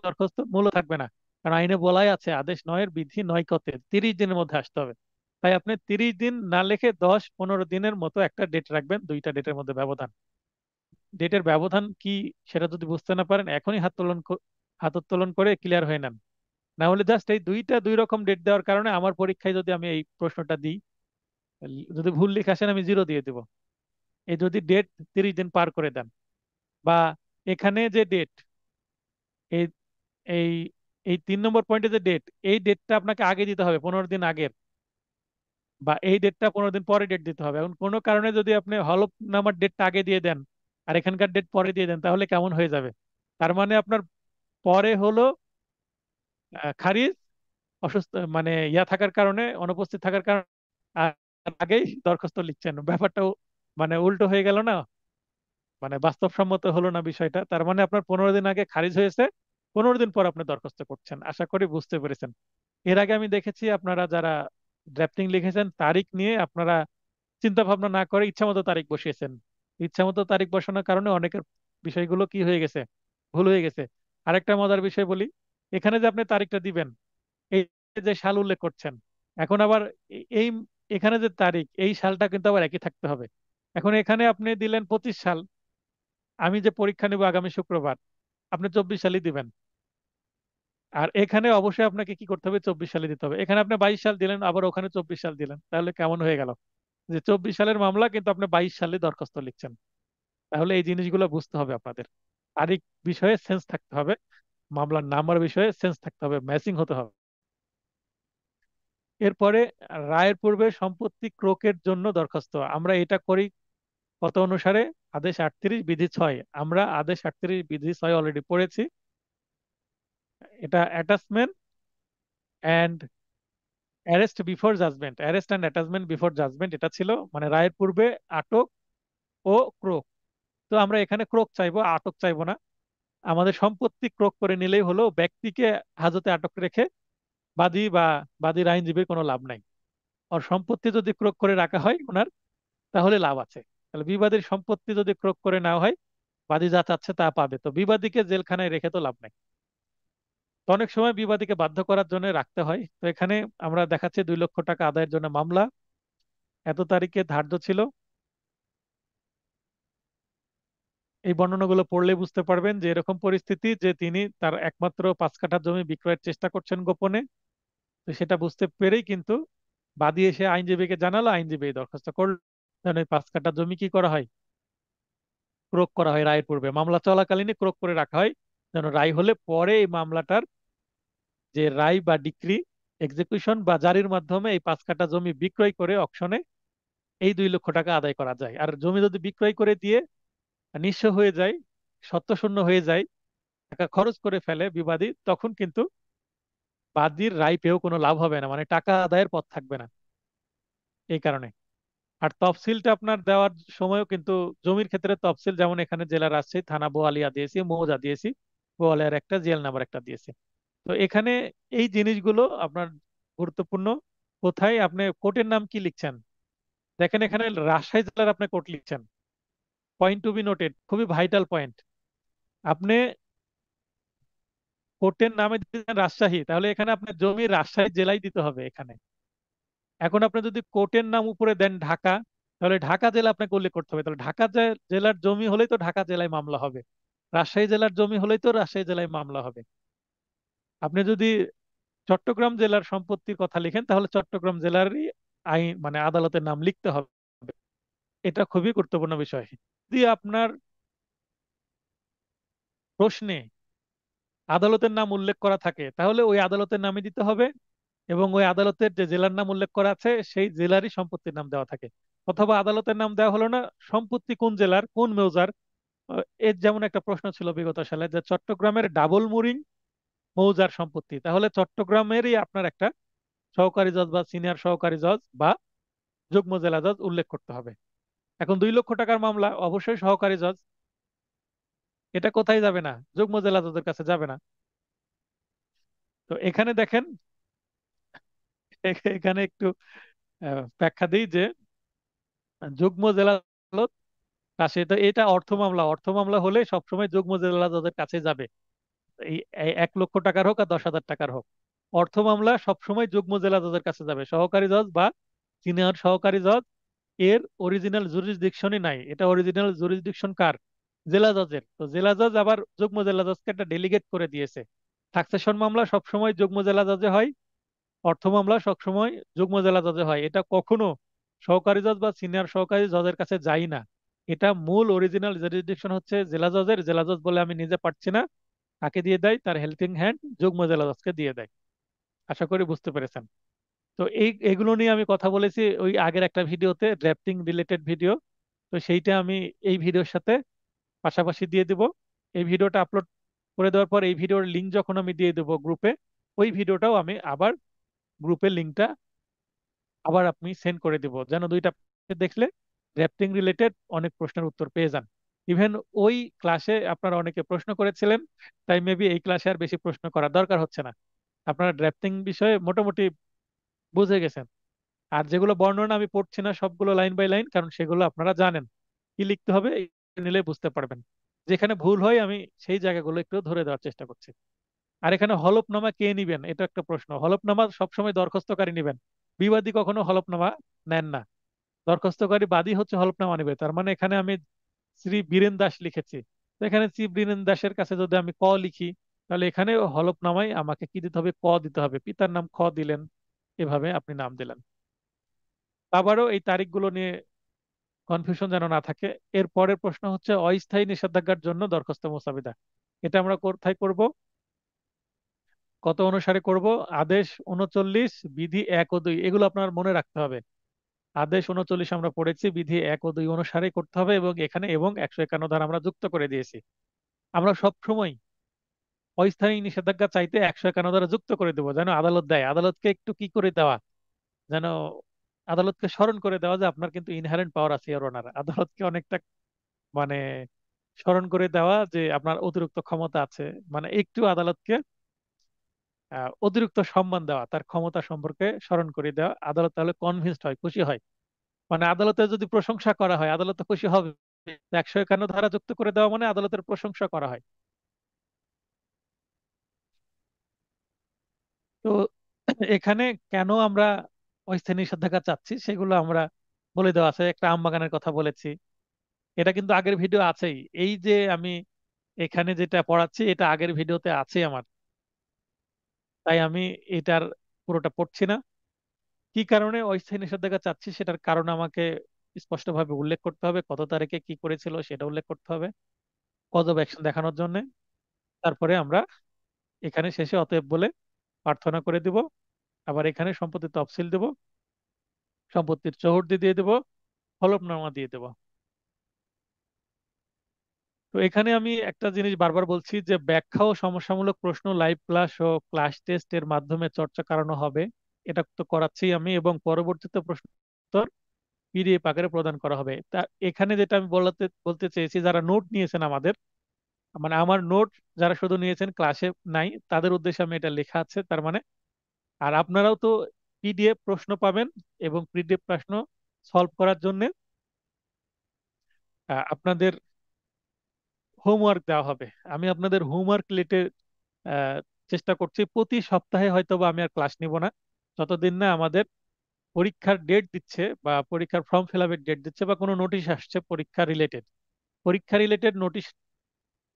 দরখাস্ত মূল্য থাকবে না। কারণ আইনে বলাই আছে, আদেশ নয়ের বিধি নয় কতে 30 দিনের মধ্যে আসতে হবে। তাই আপনি 30 দিন না লিখে 10-15 দিনের মতো একটা ডেট রাখবেন, দুইটা ডেটের মধ্যে ব্যবধান। ডেটের ব্যবধান কি সেটা যদি বুঝতে না পারেন, এখনই হাত উত্তোলন করে ক্লিয়ার হয়ে নেন। না হলে জাস্ট এই দুইটা দুই রকম ডেট দেওয়ার কারণে আমার পরীক্ষায় যদি আমি এই প্রশ্নটা দিই, যদি ভুল লিখে আসেন আমি 0 দিয়ে দেবো। এই যদি ডেট 30 দিন পার করে দেন, বা এখানে যে ডেট, এই এই এই 3 নম্বর পয়েন্টে যে ডেট, এই ডেটটা আপনাকে আগে দিতে হবে, 15 দিন আগের, বা এই ডেটটা 15 দিন পরে ডেট দিতে হবে। এখন কোনো কারণে যদি আপনি হলফনামার ডেটটা আগে দিয়ে দেন আর এখানকার ডেট পরে দিয়ে দেন, তাহলে কেমন হয়ে যাবে? তার মানে আপনার পরে হলো খারিজ, অসুস্থ মানে থাকার কারণে, অনুপস্থিত থাকার কারণে, আর আগেই দরখাস্ত লিখছেন, ব্যাপারটাও মানে উল্টো হয়ে গেল না? মানে বাস্তবসম্মত হলো না বিষয়টা। তার মানে আপনার 15 দিন আগে খারিজ হয়েছে, 15 দিন পর আপনি দরখাস্ত করছেন। আশা করি বুঝতে পেরেছেন। এর আগে আমি দেখেছি আপনারা যারা ড্রাফটিং লিখেছেন, তারিখ নিয়ে আপনারা চিন্তা ভাবনা না করে ইচ্ছামতো তারিখ বসিয়েছেন। ইচ্ছামতো তারিখ বসানোর কারণে অনেকের বিষয়গুলো কি হয়ে গেছে, ভুল হয়ে গেছে। আরেকটা মজার বিষয় বলি, এখানে যে আপনি তারিখটা দিবেন, এই যে সাল উল্লেখ করছেন, এখন আবার এই এখানে যে তারিখ, এই সালটা কিন্তু আবার একই থাকতে হবে। এখন এখানে আপনি দিলেন 25 সাল, আমি যে পরীক্ষা নেব আগামী শুক্রবার, আপনি 24 সালই দিবেন। আর এখানে অবশ্যই আপনাকে কি করতে হবে, 24 সালে দিতে হবে। এখানে আপনি 22 সাল দিলেন, আবার ওখানে 24 সাল দিলেন, তাহলে কেমন হয়ে গেল? যে 24 সালের মামলা কিন্তু আপনি 22 সালে দরখাস্ত লিখছেন। তাহলে এই জিনিসগুলো বুঝতে হবে আপনাদের। তারিখ বিষয়ে সেন্স থাকতে হবে, মামলার নাম্বার বিষয়ে সেন্স থাকতে হবে, ম্যাচিং হতে হবে। এরপরে রায়ের পূর্বে সম্পত্তি ক্রোকের জন্য দরখাস্ত আমরা এটা করি কত অনুসারে? আদেশ 38 বিধি 6। আমরা আদেশ 38 বিধি 6 অলরেডি পড়েছি। এটা attachment and arrest before judgment, arrest and attachment before judgment, এটা ছিল মানে রায়ের পূর্বে আটক ও ক্রোক। তো আমরা এখানে ক্রোক চাইবো, আটক চাইবো না। আমাদের সম্পত্তি ক্রোক করে নিলেই হলো, ব্যক্তিকে হাজতে আটক রেখে বাদীর আইনজীবীর কোনো লাভ নাই। আর সম্পত্তি যদি ক্রোক করে রাখা হয় ওনার, তাহলে লাভ আছে। তাহলে বিবাদীর সম্পত্তি যদি ক্রোক করে নেওয়া হয়, বাদী যা চাচ্ছে তা পাবে, তো বিবাদীকে জেলখানায় রেখে তো লাভ নাই। তো অনেক সময় বিবাদীকে বাধ্য করার জন্য রাখতে হয়। তো এখানে আমরা দেখাচ্ছি 2 লক্ষ টাকা আদায়ের জন্য মামলা এত তারিখে ধার্য ছিল। এই বর্ণনাগুলো পড়লে বুঝতে পারবেন যে এরকম পরিস্থিতি, যে তিনি তার একমাত্র 5 কাঠা জমি বিক্রয়ের চেষ্টা করছেন গোপনে। তো সেটা বুঝতে পেরেই কিন্তু বাদী এসে আইনজীবীকে জানালো, আইনজীবী এই দরখাস্ত করলো যেন ওই 5 কাঠা জমি কি করা হয়, ক্রোক করা হয় রায়ের পূর্বে। মামলা চলাকালীনই ক্রোক করে রাখা হয়, যেন রায় হলে পরে এই মামলাটার যে রায় বা ডিক্রি, এক্সিকিউশন বা জারির মাধ্যমে এই 5 কাঠা জমি বিক্রয় করে অকশনে এই 2 লক্ষ টাকা আদায় করা যায়। আর জমি যদি বিক্রয় করে দিয়ে নিঃস্ব হয়ে যায়, সত্যশূন্য হয়ে যায়, টাকা খরচ করে ফেলে বিবাদী, তখন কিন্তু বাদীর রায় পেয়েও কোনো লাভ হবে না, মানে টাকা আদায়ের পথ থাকবে না এই কারণে। আর তফসিলটা আপনার দেওয়ার সময়ও কিন্তু জমির ক্ষেত্রে তফসিল, যেমন এখানে জেলা রাজশাহী, থানা বোয়ালিয়া দিয়েছি, মৌজা দিয়েছি, বোয়ালিয়ার একটা জেল নাম্বার একটা দিয়েছি। তো এখানে এই জিনিসগুলো আপনার গুরুত্বপূর্ণ। কোথায় আপনি কোর্টের নাম কি লিখছেন, দেখেন এখানে রাজশাহী জেলার আপনি কোর্ট লিখছেন, পয়েন্ট টু বি নোটেড, খুবই ভাইটাল পয়েন্ট। আপনি কোর্টের নামে দিচ্ছেন রাজশাহী, তাহলে এখানে আপনার জমি রাজশাহী জেলায় দিতে হবে এখানে। এখন আপনি যদি কোর্টের নাম উপরে দেন ঢাকা, তাহলে ঢাকা জেলা আপনাকে উল্লেখ করতে হবে। তাহলে জেলার জমি হলেই তো ঢাকা জেলায় মামলা হবে, রাজশাহী জেলার জমি হলেই তো রাজশাহী জেলায় মামলা হবে। আপনি যদি চট্টগ্রাম জেলার সম্পত্তির কথা লিখেন, তাহলে চট্টগ্রাম জেলারই আইন মানে আদালতের নাম লিখতে হবে। এটা খুবই গুরুত্বপূর্ণ বিষয়। যদি আপনার প্রশ্নে আদালতের নাম উল্লেখ করা থাকে, তাহলে ওই আদালতের নামই দিতে হবে, এবং ওই আদালতের যে জেলার নাম উল্লেখ করা আছে সেই জেলারই সম্পত্তির নাম দেওয়া থাকে। অথবা আদালতের নাম দেওয়া হলো না, সম্পত্তি কোন জেলার কোন মৌজার। এর যেমন একটা প্রশ্ন ছিল বিগত সালে, যে চট্টগ্রামের ডাবল মুরিং মৌজার সম্পত্তি, তাহলে চট্টগ্রামেরই আপনার একটা সহকারী জজ বা সিনিয়র সহকারী জজ বা যুগ্ম জেলা জজ উল্লেখ করতে হবে। এখন 2 লক্ষ টাকার মামলা, অবশ্যই সহকারী জজ। এটা কোথায় যাবে না, যুগ্ম জেলা জজের কাছে যাবে না। তো এখানে দেখেন, এখানে একটু ব্যাখ্যা দিই যে যুগ্ম জেলা আদালত কাছে, তো এটা অর্থ মামলা, অর্থ মামলা হলে সবসময় যুগ্ম জেলা জজের কাছে যাবে। এই এই 1 লক্ষ টাকার হোক আর 10,000 টাকার হোক, অর্থ মামলা সবসময় যুগ্ম জেলা জজের কাছে যাবে। সহকারী জজ বা সিনিয়র সহকারী জজ এর অরিজিনাল জুরিসডিকশনই নাই। এটা অরিজিনাল জুরিসডিকশন কার? জেলা জজের। তো জেলা জজ আবার যুগ্ম জেলা জজকে একটা ডেলিগেট করে দিয়েছে। সাকসেশন মামলা সবসময় যুগ্ম জেলা জজে হয়, অর্থ মামলা সবসময় যুগ্ম জেলা জজে হয়। এটা কখনো সহকারী জজ বা সিনিয়র সহকারী জজের কাছে যায় না। এটা মূল অরিজিনাল জুরিসডিকশন হচ্ছে জেলা জজের। জেলা জজ বলে আমি নিজে পারছি না, কাকে দিয়ে দেয়? তার হেল্পিং হ্যান্ড যুগ্ম জেলা জজকে দিয়ে দেয়। আশা করি বুঝতে পেরেছেন। তো এগুলো নিয়ে আমি কথা বলেছি ওই আগের একটা ভিডিওতে, ড্রাফটিং রিলেটেড ভিডিও। তো সেইটা আমি এই ভিডিওর সাথে পাশাপাশি দিয়ে দিব। এই ভিডিওটা আপলোড করে দেওয়ার পর এই ভিডিওর লিঙ্ক যখন আমি দিয়ে দেবো গ্রুপে, ওই ভিডিওটাও আমি আবার গ্রুপের লিঙ্কটা আবার আপনি সেন্ড করে দিব, যেন দুইটা দেখলে ড্রাফটিং রিলেটেড অনেক প্রশ্নের উত্তর পেয়ে যান। ইভেন ওই ক্লাসে আপনারা অনেকে প্রশ্ন করেছিলেন, তাই মেবি এই ক্লাসে আর বেশি প্রশ্ন করার দরকার হচ্ছে না। আপনারা ড্রাফটিং বিষয়ে মোটামুটি বুঝে গেছেন। আর যেগুলো বর্ণনা আমি পড়ছি না সবগুলো লাইন বাই লাইন, কারণ সেগুলো আপনারা জানেন কি লিখতে হবে, এই নিলে বুঝতে পারবেন। যেখানে ভুল হয় আমি সেই জায়গাগুলো একটু ধরে দেওয়ার চেষ্টা করছি। আর এখানে হলফনামা কে নিবেন, এটা একটা প্রশ্ন। হলফনামা সবসময় দরখাস্তকারী নিবেন, বিবাদী কখনো হলফনামা নেন না। দরখাস্তকারী বাদী হচ্ছে হলফনামা নিবে। তার মানে এখানে আমি শ্রী বীরেন দাস লিখেছি, তো এখানে শ্রী বীরেন দাসের কাছে যদি আমি ক লিখি, তাহলে এখানে হলফনামায় আমাকে কি দিতে হবে? ক দিতে হবে। পিতার নাম খ দিলেন, এভাবে আপনি নাম দিলেন। আবারও এই তারিখগুলো নিয়ে কনফিউশন যেন না থাকে। এর পরের প্রশ্ন হচ্ছে অস্থায়ী নিষেধাজ্ঞার জন্য দরখাস্ত মোসাবিদা। এটা আমরা কোথায় করব? কত অনুসারে করব? আদেশ 39, বিধি 1 ও 2, এগুলো আপনার মনে রাখতে হবে। আদেশ 39 আমরা পড়েছি, বিধি 1 ও 2 অনুসারে করতে হবে, এবং এখানে এবং 151 ধারা আমরা যুক্ত করে দিয়েছি। আমরা সব সময় অস্থায়ী নিষেধাজ্ঞা চাইতে 151 ধারা যুক্ত করে দেবো, যেন আদালত দেয়। আদালতকে একটু কি করে দেওয়া, যেন আদালতকে স্মরণ করে দেওয়া যে আপনার কিন্তু ইনহারেন্ট পাওয়ার আছে ইওর অনার। আদালতকে অনেকটা মানে স্মরণ করে দেওয়া যে আপনার অতিরিক্ত ক্ষমতা আছে। মানে একটু আদালতকে অতিরিক্ত সম্মান দেওয়া, তার ক্ষমতা সম্পর্কে স্মরণ করে দেওয়া। আদালত তাহলে কনভিন্সড হয়, খুশি হয়। মানে আদালতে যদি প্রশংসা করা হয়, আদালত তো খুশি হবে। 151 ধারা যুক্ত করে দেওয়া মানে আদালতের প্রশংসা করা হয়। তো এখানে কেন আমরা অস্থায়ী নিষেধাজ্ঞা চাচ্ছি সেগুলো আমরা বলে দেওয়া আছে। একটা আম বাগানের কথা বলেছি, এটা কিন্তু আগের ভিডিও আছেই। এই যে আমি এখানে যেটা পড়াচ্ছি এটা আগের ভিডিওতে আছে আমার, তাই আমি এটার পুরোটা পড়ছি না। কি কারণে অস্থায়ী নিষেধাজ্ঞা চাচ্ছি সেটার কারণ আমাকে স্পষ্টভাবে উল্লেখ করতে হবে। কত তারিখে কি করেছিল সেটা উল্লেখ করতে হবে, কজ অফ অ্যাকশন দেখানোর জন্য। তারপরে আমরা এখানে শেষে অতএব বলে প্রার্থনা করে দিব। আবার এখানে সম্পত্তির তফসিল দেব, সম্পত্তির চৌহদ্দি দিয়ে দেব, হলফনামা দিয়ে দেব। তো এখানে আমি একটা জিনিস বারবার বলছি যে ব্যাখ্যা ও সমস্যামূলক প্রশ্ন লাইভ ক্লাস ও ক্লাস টেস্ট এর মাধ্যমে চর্চা করানো হবে। এটা তো করাচ্ছি আমি, এবং পরবর্তীতে প্রশ্ন উত্তর পিডিএফ আকারে প্রদান করা হবে। তা এখানে যেটা আমি বলতে বলতে চেয়েছি, যারা নোট নিয়েছেন আমাদের, মানে আমার নোট যারা শুধু নিয়েছেন ক্লাসে নাই, তাদের উদ্দেশ্যে আমি এটা লেখা আছে তার মানে। আর আপনারাও তো পিডিএফ প্রশ্ন পাবেন, এবং পিডিএফ প্রশ্ন সলভ করার জন্য আপনাদের হোমওয়ার্ক দেওয়া হবে। আমি আপনাদের হোমওয়ার্ক রিলেটেড চেষ্টা করছি। প্রতি সপ্তাহে হয়তো বা আমি আর ক্লাস নিব না, যতদিন না আমাদের পরীক্ষার ডেট দিচ্ছে বা পরীক্ষার ফর্ম ফিল আপের ডেট দিচ্ছে বা কোনো নোটিশ আসছে পরীক্ষা রিলেটেড। পরীক্ষা রিলেটেড নোটিশ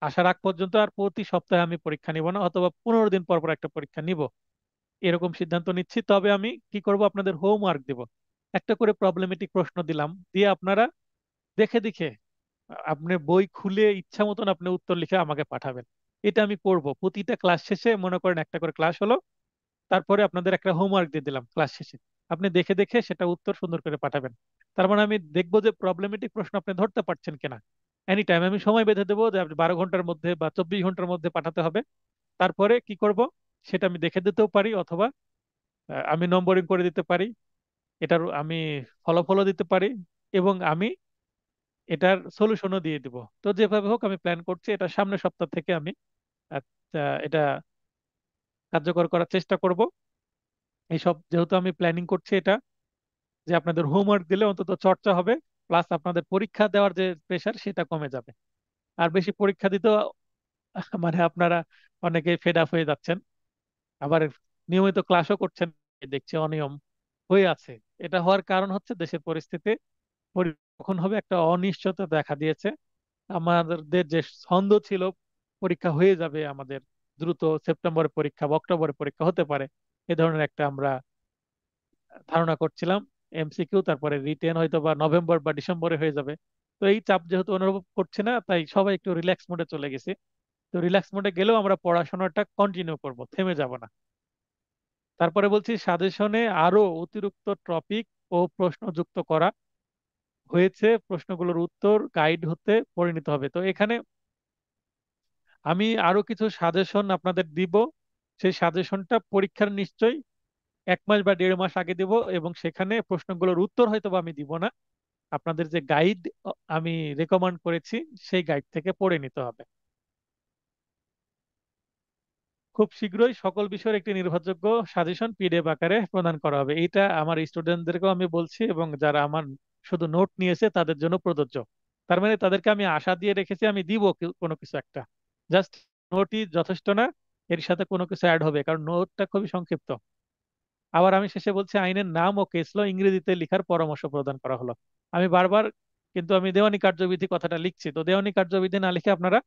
আসার আগ পর্যন্ত আর প্রতি সপ্তাহে আমি পরীক্ষা নিব না, অথবা 15 দিন পর পর একটা পরীক্ষা নিব, এরকম সিদ্ধান্ত নিচ্ছি। তবে আমি কি করব, আপনাদের হোমওয়ার্ক দেব। একটা করে প্রবলেমেটিক প্রশ্ন দিলাম, দিয়ে আপনারা দেখে দেখে আপনি বই খুলে ইচ্ছা মতন আপনি উত্তর লিখে আমাকে পাঠাবেন। এটা আমি করব প্রতিটা ক্লাস শেষে। মনে করেন একটা করে ক্লাস হলো, তারপরে আপনাদের একটা হোমওয়ার্ক দিয়ে দিলাম ক্লাস শেষে, আপনি দেখে দেখে সেটা উত্তর সুন্দর করে পাঠাবেন। তার মানে আমি দেখবো যে প্রবলেমেটিক প্রশ্ন আপনি ধরতে পারছেন কিনা। এনি টাইম আমি সময় বেঁধে দেবো যে আপনি 12 ঘন্টার মধ্যে বা 24 ঘন্টার মধ্যে পাঠাতে হবে। তারপরে কি করব সেটা আমি দেখে দিতেও পারি, অথবা আমি নম্বরিং করে দিতে পারি, এটার আমি ফলাফলও দিতে পারি, এবং আমি এটার সলিউশনও দিয়ে দিব। তো যেভাবে হোক আমি প্ল্যান করছি, এটা সামনের সপ্তাহ থেকে আমি এটা কার্যকর করার চেষ্টা করব। এইসব যেহেতু আমি প্ল্যানিং করছি এটা, যে আপনাদের হোমওয়ার্ক দিলে অন্তত চর্চা হবে, প্লাস আপনাদের পরীক্ষা দেওয়ার যে প্রেশার সেটা কমে যাবে। আর বেশি পরীক্ষা দিতেও মানে আপনারা অনেকে ফেড আপ হয়ে যাচ্ছেন, আবার নিয়মিত ক্লাসও করছেন, দেখছি অনিয়ম হয়ে আছে। এটা হওয়ার কারণ হচ্ছে দেশের পরিস্থিতি কখন হবে একটা অনিশ্চয়তা দেখা দিয়েছে। আমাদের যে ছন্দ ছিল পরীক্ষা হয়ে যাবে আমাদের দ্রুত, সেপ্টেম্বরে পরীক্ষা বা অক্টোবরে পরীক্ষা হতে পারে, এ ধরনের একটা আমরা ধারণা করছিলাম। এমসিকিউ তারপরে রিটেন হয়তো বা নভেম্বর বা ডিসেম্বরে হয়ে যাবে। তো এই চাপ যেহেতু অনুভব করছি না, তাই সবাই একটু রিল্যাক্স মোডে চলে গেছি। তো রিল্যাক্স মোডে গেলেও আমরা পড়াশোনাটা কন্টিনিউ করব, থেমে যাব না। তারপরে বলছি সাজেশনে আরো অতিরিক্ত টপিক ও প্রশ্ন যুক্ত করা হয়েছে, প্রশ্নগুলোর উত্তর গাইড হতে পরিণত হবে। তো এখানে আমি আরো কিছু সাজেশন আপনাদের দিব। সেই সাজেশনটা পরীক্ষার নিশ্চয়ই 1 মাস বা 1.5 মাস আগে দিব, এবং সেখানে প্রশ্নগুলোর উত্তর হয়তো বা আমি দিব না, আপনাদের যে গাইড আমি রেকমেন্ড করেছি সেই গাইড থেকে পড়ে নিতে হবে। খুব শীঘ্রই সকল বিষয়ের একটি নির্ভরযোগ্য সাজেশন পিডিএফ আকারে প্রদান করা হবে। এইটা আমার স্টুডেন্টদেরকেও আমি বলছি, এবং যারা আমার শুধু নোট নিয়েছে তাদের জন্য প্রযোজ্য। তার মানে তাদেরকে আমি আশা দিয়ে রেখেছি আমি দিব কোনো কিছু একটা, জাস্ট নোটই যথেষ্ট না, এর সাথে কোনো কিছু অ্যাড হবে, কারণ নোটটা খুবই সংক্ষিপ্ত। আবার আমি শেষে বলছি আইনের নাম ও কেস ল ইংরেজিতে লেখার পরামর্শ প্রদান করা হলো। আমি বারবার কিন্তু আমি দেওয়ানি কার্যবিধি কথাটা লিখছি, তো দেওয়ানি কার্যবিধি না লিখে আপনারা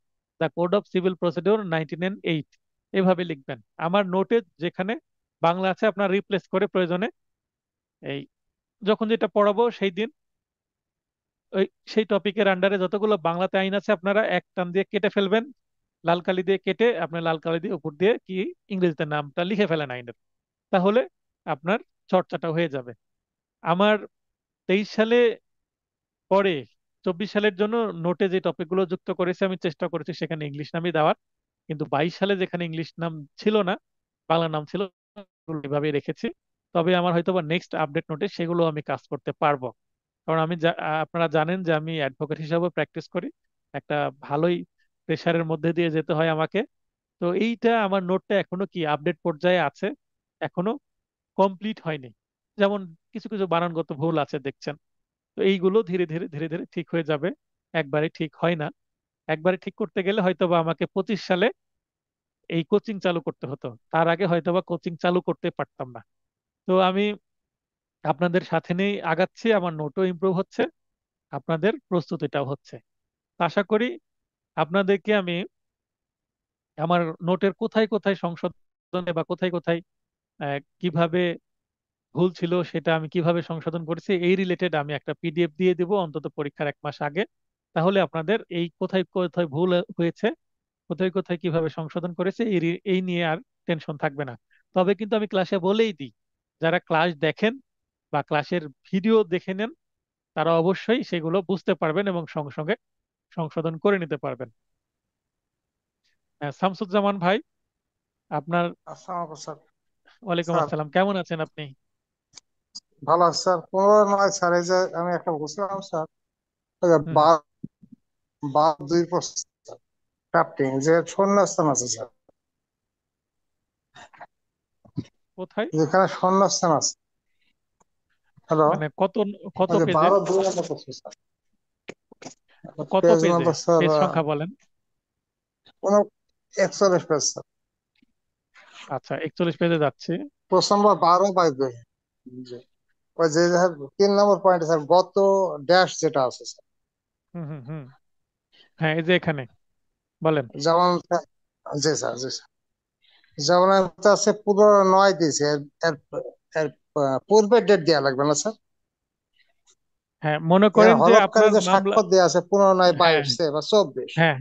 the code of civil procedure 1908 এভাবে লিখবেন। আমার নোটে যেখানে বাংলা আছে আপনার রিপ্লেস করে প্রয়োজনে এই যখন যেটা পড়াবো সেই দিন ওই সেই টপিকের আন্ডারে যতগুলো বাংলাতে আইন আছে আপনারা এক টান দিয়ে কেটে ফেলবেন, লাল কালি দিয়ে কেটে আপনি লাল কালি দিয়ে উপর দিয়ে কি ইংরেজিতে নামটা লিখে ফেলেন আইনের, তাহলে আপনার চর্চাটা হয়ে যাবে। আমার 23 সালে পরে 24 সালের জন্য নোটে যে টপিকগুলো যুক্ত করেছি আমি চেষ্টা করেছি সেখানে ইংলিশ নামই দেওয়ার, কিন্তু 22 সালে যেখানে ইংলিশ নাম ছিল না, বাংলা নাম ছিল, ওগুলো এভাবেই রেখেছি। তবে আমার হয়তো বা নেক্সট আপডেট নোটে সেগুলো আমি কাজ করতে পারবো, কারণ আমি আপনারা জানেন যে আমি অ্যাডভোকেট হিসাবে প্র্যাকটিস করি, একটা ভালোই প্রেশারের মধ্যে দিয়ে যেতে হয় আমাকে। তো এইটা আমার নোটটা এখনো কি আপডেট পর্যায়ে আছে, এখনো কমপ্লিট হয়নি। যেমন কিছু কিছু বানানগত ভুল আছে দেখছেন, তো এইগুলো ধীরে ধীরে ধীরে ধীরে ঠিক হয়ে যাবে। একবারে ঠিক হয় না, একবারে ঠিক করতে গেলে হয়তোবা আমাকে 25 সালে এই কোচিং চালু করতে হতো, তার আগে হয়তোবা কোচিং চালু করতে পারতাম না। তো আমি আপনাদের সাথে নিয়ে আগাচ্ছি, আমার নোটও ইমপ্রুভ হচ্ছে, আপনাদের প্রস্তুতিটাও হচ্ছে। আশা করি আপনাদেরকে আমি আমার নোটের কোথায় কোথায় সংশোধনে বা কোথায় কোথায় কিভাবে ভুল ছিল সেটা আমি কিভাবে সংশোধন করেছি এই রিলেটেড আমি একটা পিডিএফ দিয়ে দিব অন্তত পরীক্ষার 1 মাস আগে। তাহলে আপনাদের এই কোথায় কোথায় ভুল হয়েছে, কোথায় কোথায় কিভাবে সংশোধন করেছে এই নিয়ে আর টেনশন থাকবে না। তবে কিন্তু আমি ক্লাসে বলেই দিই, যারা ক্লাস দেখেন বা ক্লাসের ভিডিও দেখে নেন তারা অবশ্যই সেগুলো বুঝতে পারবেন এবং সঙ্গে সঙ্গে সংশোধন করে নিতে পারবেন। শামসুজ্জামান ভাই, আপনার আসসালামু স্যার। ওয়ালাইকুম স্যার আসসালাম, কেমন আছেন আপনি? ভালো আছে স্যার, 15 নয় স্যার। এই যে আমি একটা বলছিলাম স্যার, ওই যে হুম হুম। বাদ বাদ 2% ক্রাফটিং যে শূন্যস্থান আছে স্যার, কোথায়? যেখানে শূন্যস্থান আছে। হ্যালো, মানে কত, কত ওই যে পেজে? 12 2 করছে স্যার। কত পেজ পেজে? নম্বর স্যার পেজ সংখ্যা বলেন। 41 পেজ স্যার। আচ্ছা, 41 পেজে যাচ্ছে। প্রশ্ন নম্বর 12/2। জি, ওই যে 3 নম্বর পয়েন্ট স্যার, গত ড্যাশ যেটা আছে স্যার। হুম হুম হুম। হ্যাঁ, এই যে এখানে বলেন। যেমন জি স্যার, জি স্যার। যেমন একটা আছে 15/9 দিয়েছে, এর এর পূর্বের ডেট দেওয়া লাগবে না স্যার? হ্যাঁ, মনে এখানে করেন যে হলফকারী আপনার যে মামলা। স্বাক্ষর দেওয়া আছে 15/9 হ্যাঁ 22 বা 24, হ্যাঁ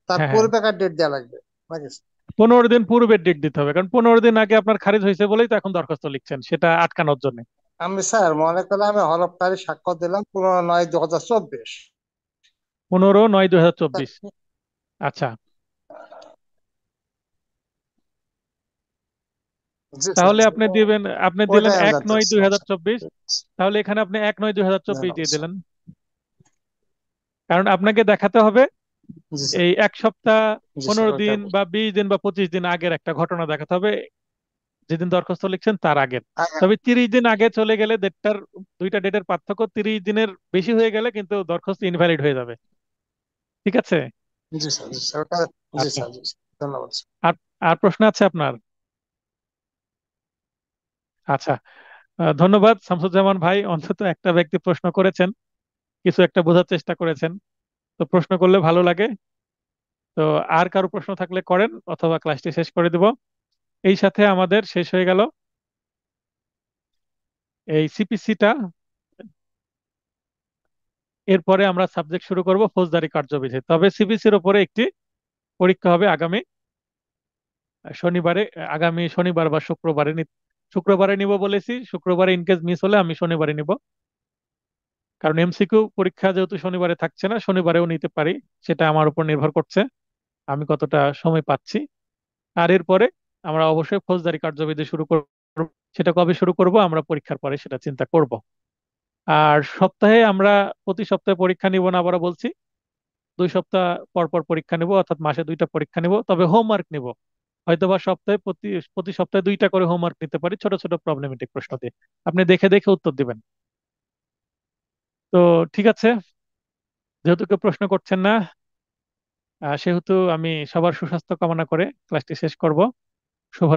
তার হ্যাঁ হ্যাঁ। পূর্বেকার ডেট দেওয়া লাগবে নাকি স্যার? 15 দিন পূর্বের ডেট দিতে হবে, কারণ 15 দিন আগে আপনার খারিজ হয়েছে বলেই তো এখন দরখাস্ত লিখছেন, সেটা আটকানোর জন্য। আমি স্যার মনে করলাম আমি হলফকারী স্বাক্ষর দিলাম 15/9 2024। 15/9/2024। আচ্ছা, জি স্যার, তাহলে জি। আপনি দিবেন, আপনি দিলেন ওইটাই আমি এক জানতে নয় দুই চাচ্ছিলাম হাজার স্যার। চব্বিশ তাহলে এখানে আপনি 1/9/2024 ধন্যবাদ দিয়ে স্যার। দিলেন, কারণ আপনাকে দেখাতে হবে জি স্যার, এই এক সপ্তাহ, জি স্যার, 15 দিন ওইটাই বল। বা 20 দিন বা 25 দিন আগের একটা ঘটনা দেখাতে হবে। যেদিন দরখাস্ত লিখছেন তার আগের। আ- তবে 30 দিন আগে চলে গেলে ডেটটার, দুইটা ডেটের পার্থক্য, 30 দিনের বেশি হয়ে গেলে কিন্তু দরখাস্ত ইনভ্যালিড হয়ে যাবে। ঠিক আছে। জি স্যার, জি স্যার, ওটা জি আচ্ছা। স্যার, জি স্যার, ধন্যবাদ স্যার। আর আর প্রশ্ন আছে আপনার? আচ্ছা। ধন্যবাদ শামসুজ্জামান ভাই, অন্তত একটা ব্যক্তি প্রশ্ন করেছেন, কিছু একটা বোঝার চেষ্টা করেছেন। তো প্রশ্ন করলে ভালো লাগে। তো আর কারো প্রশ্ন থাকলে করেন, অথবা ক্লাসটি শেষ করে দিব। এই সাথে আমাদের শেষ হয়ে গেল এই সিপিসিটা। এরপরে আমরা সাবজেক্ট শুরু করব ফৌজদারি কার্যবিধি। তবে সিপিসির উপরে একটি পরীক্ষা হবে আগামী শনিবারে, আগামী শনিবার বা শুক্রবারে শুক্রবারে নিব বলেছি। শুক্রবারে ইনকেস মিস হলে আমি শনিবারে নিব, কারণ এমসিকিউ পরীক্ষা যেহেতু শনিবারে থাকছে না, শনিবারেও নিতে পারি। সেটা আমার উপর নির্ভর করছে আমি কতটা সময় পাচ্ছি। আর এরপরে আমরা অবশ্যই ফৌজদারি কার্যবিধি শুরু করব। সেটা কবে শুরু করব আমরা পরীক্ষার পরে সেটা চিন্তা করব। আর সপ্তাহে আমরা প্রতি সপ্তাহে পরীক্ষা নিব না, আবারও বলছি। 2 সপ্তাহ পর পর পরীক্ষা নিব, অর্থাৎ মাসে 2টা পরীক্ষা নিব। তবে হোমওয়ার্ক নিব, হয়তোবা সপ্তাহে প্রতি প্রতি সপ্তাহে 2টা করে হোমওয়ার্ক নিতে পারি, ছোট ছোট প্রবলেমেটিক প্রশ্ন দিয়ে। আপনি দেখে দেখে উত্তর দিবেন। তো ঠিক আছে, যেহেতু কেউ প্রশ্ন করছেন না, সেহেতু আমি সবার সুস্বাস্থ্য কামনা করে ক্লাসটি শেষ করব। শুভ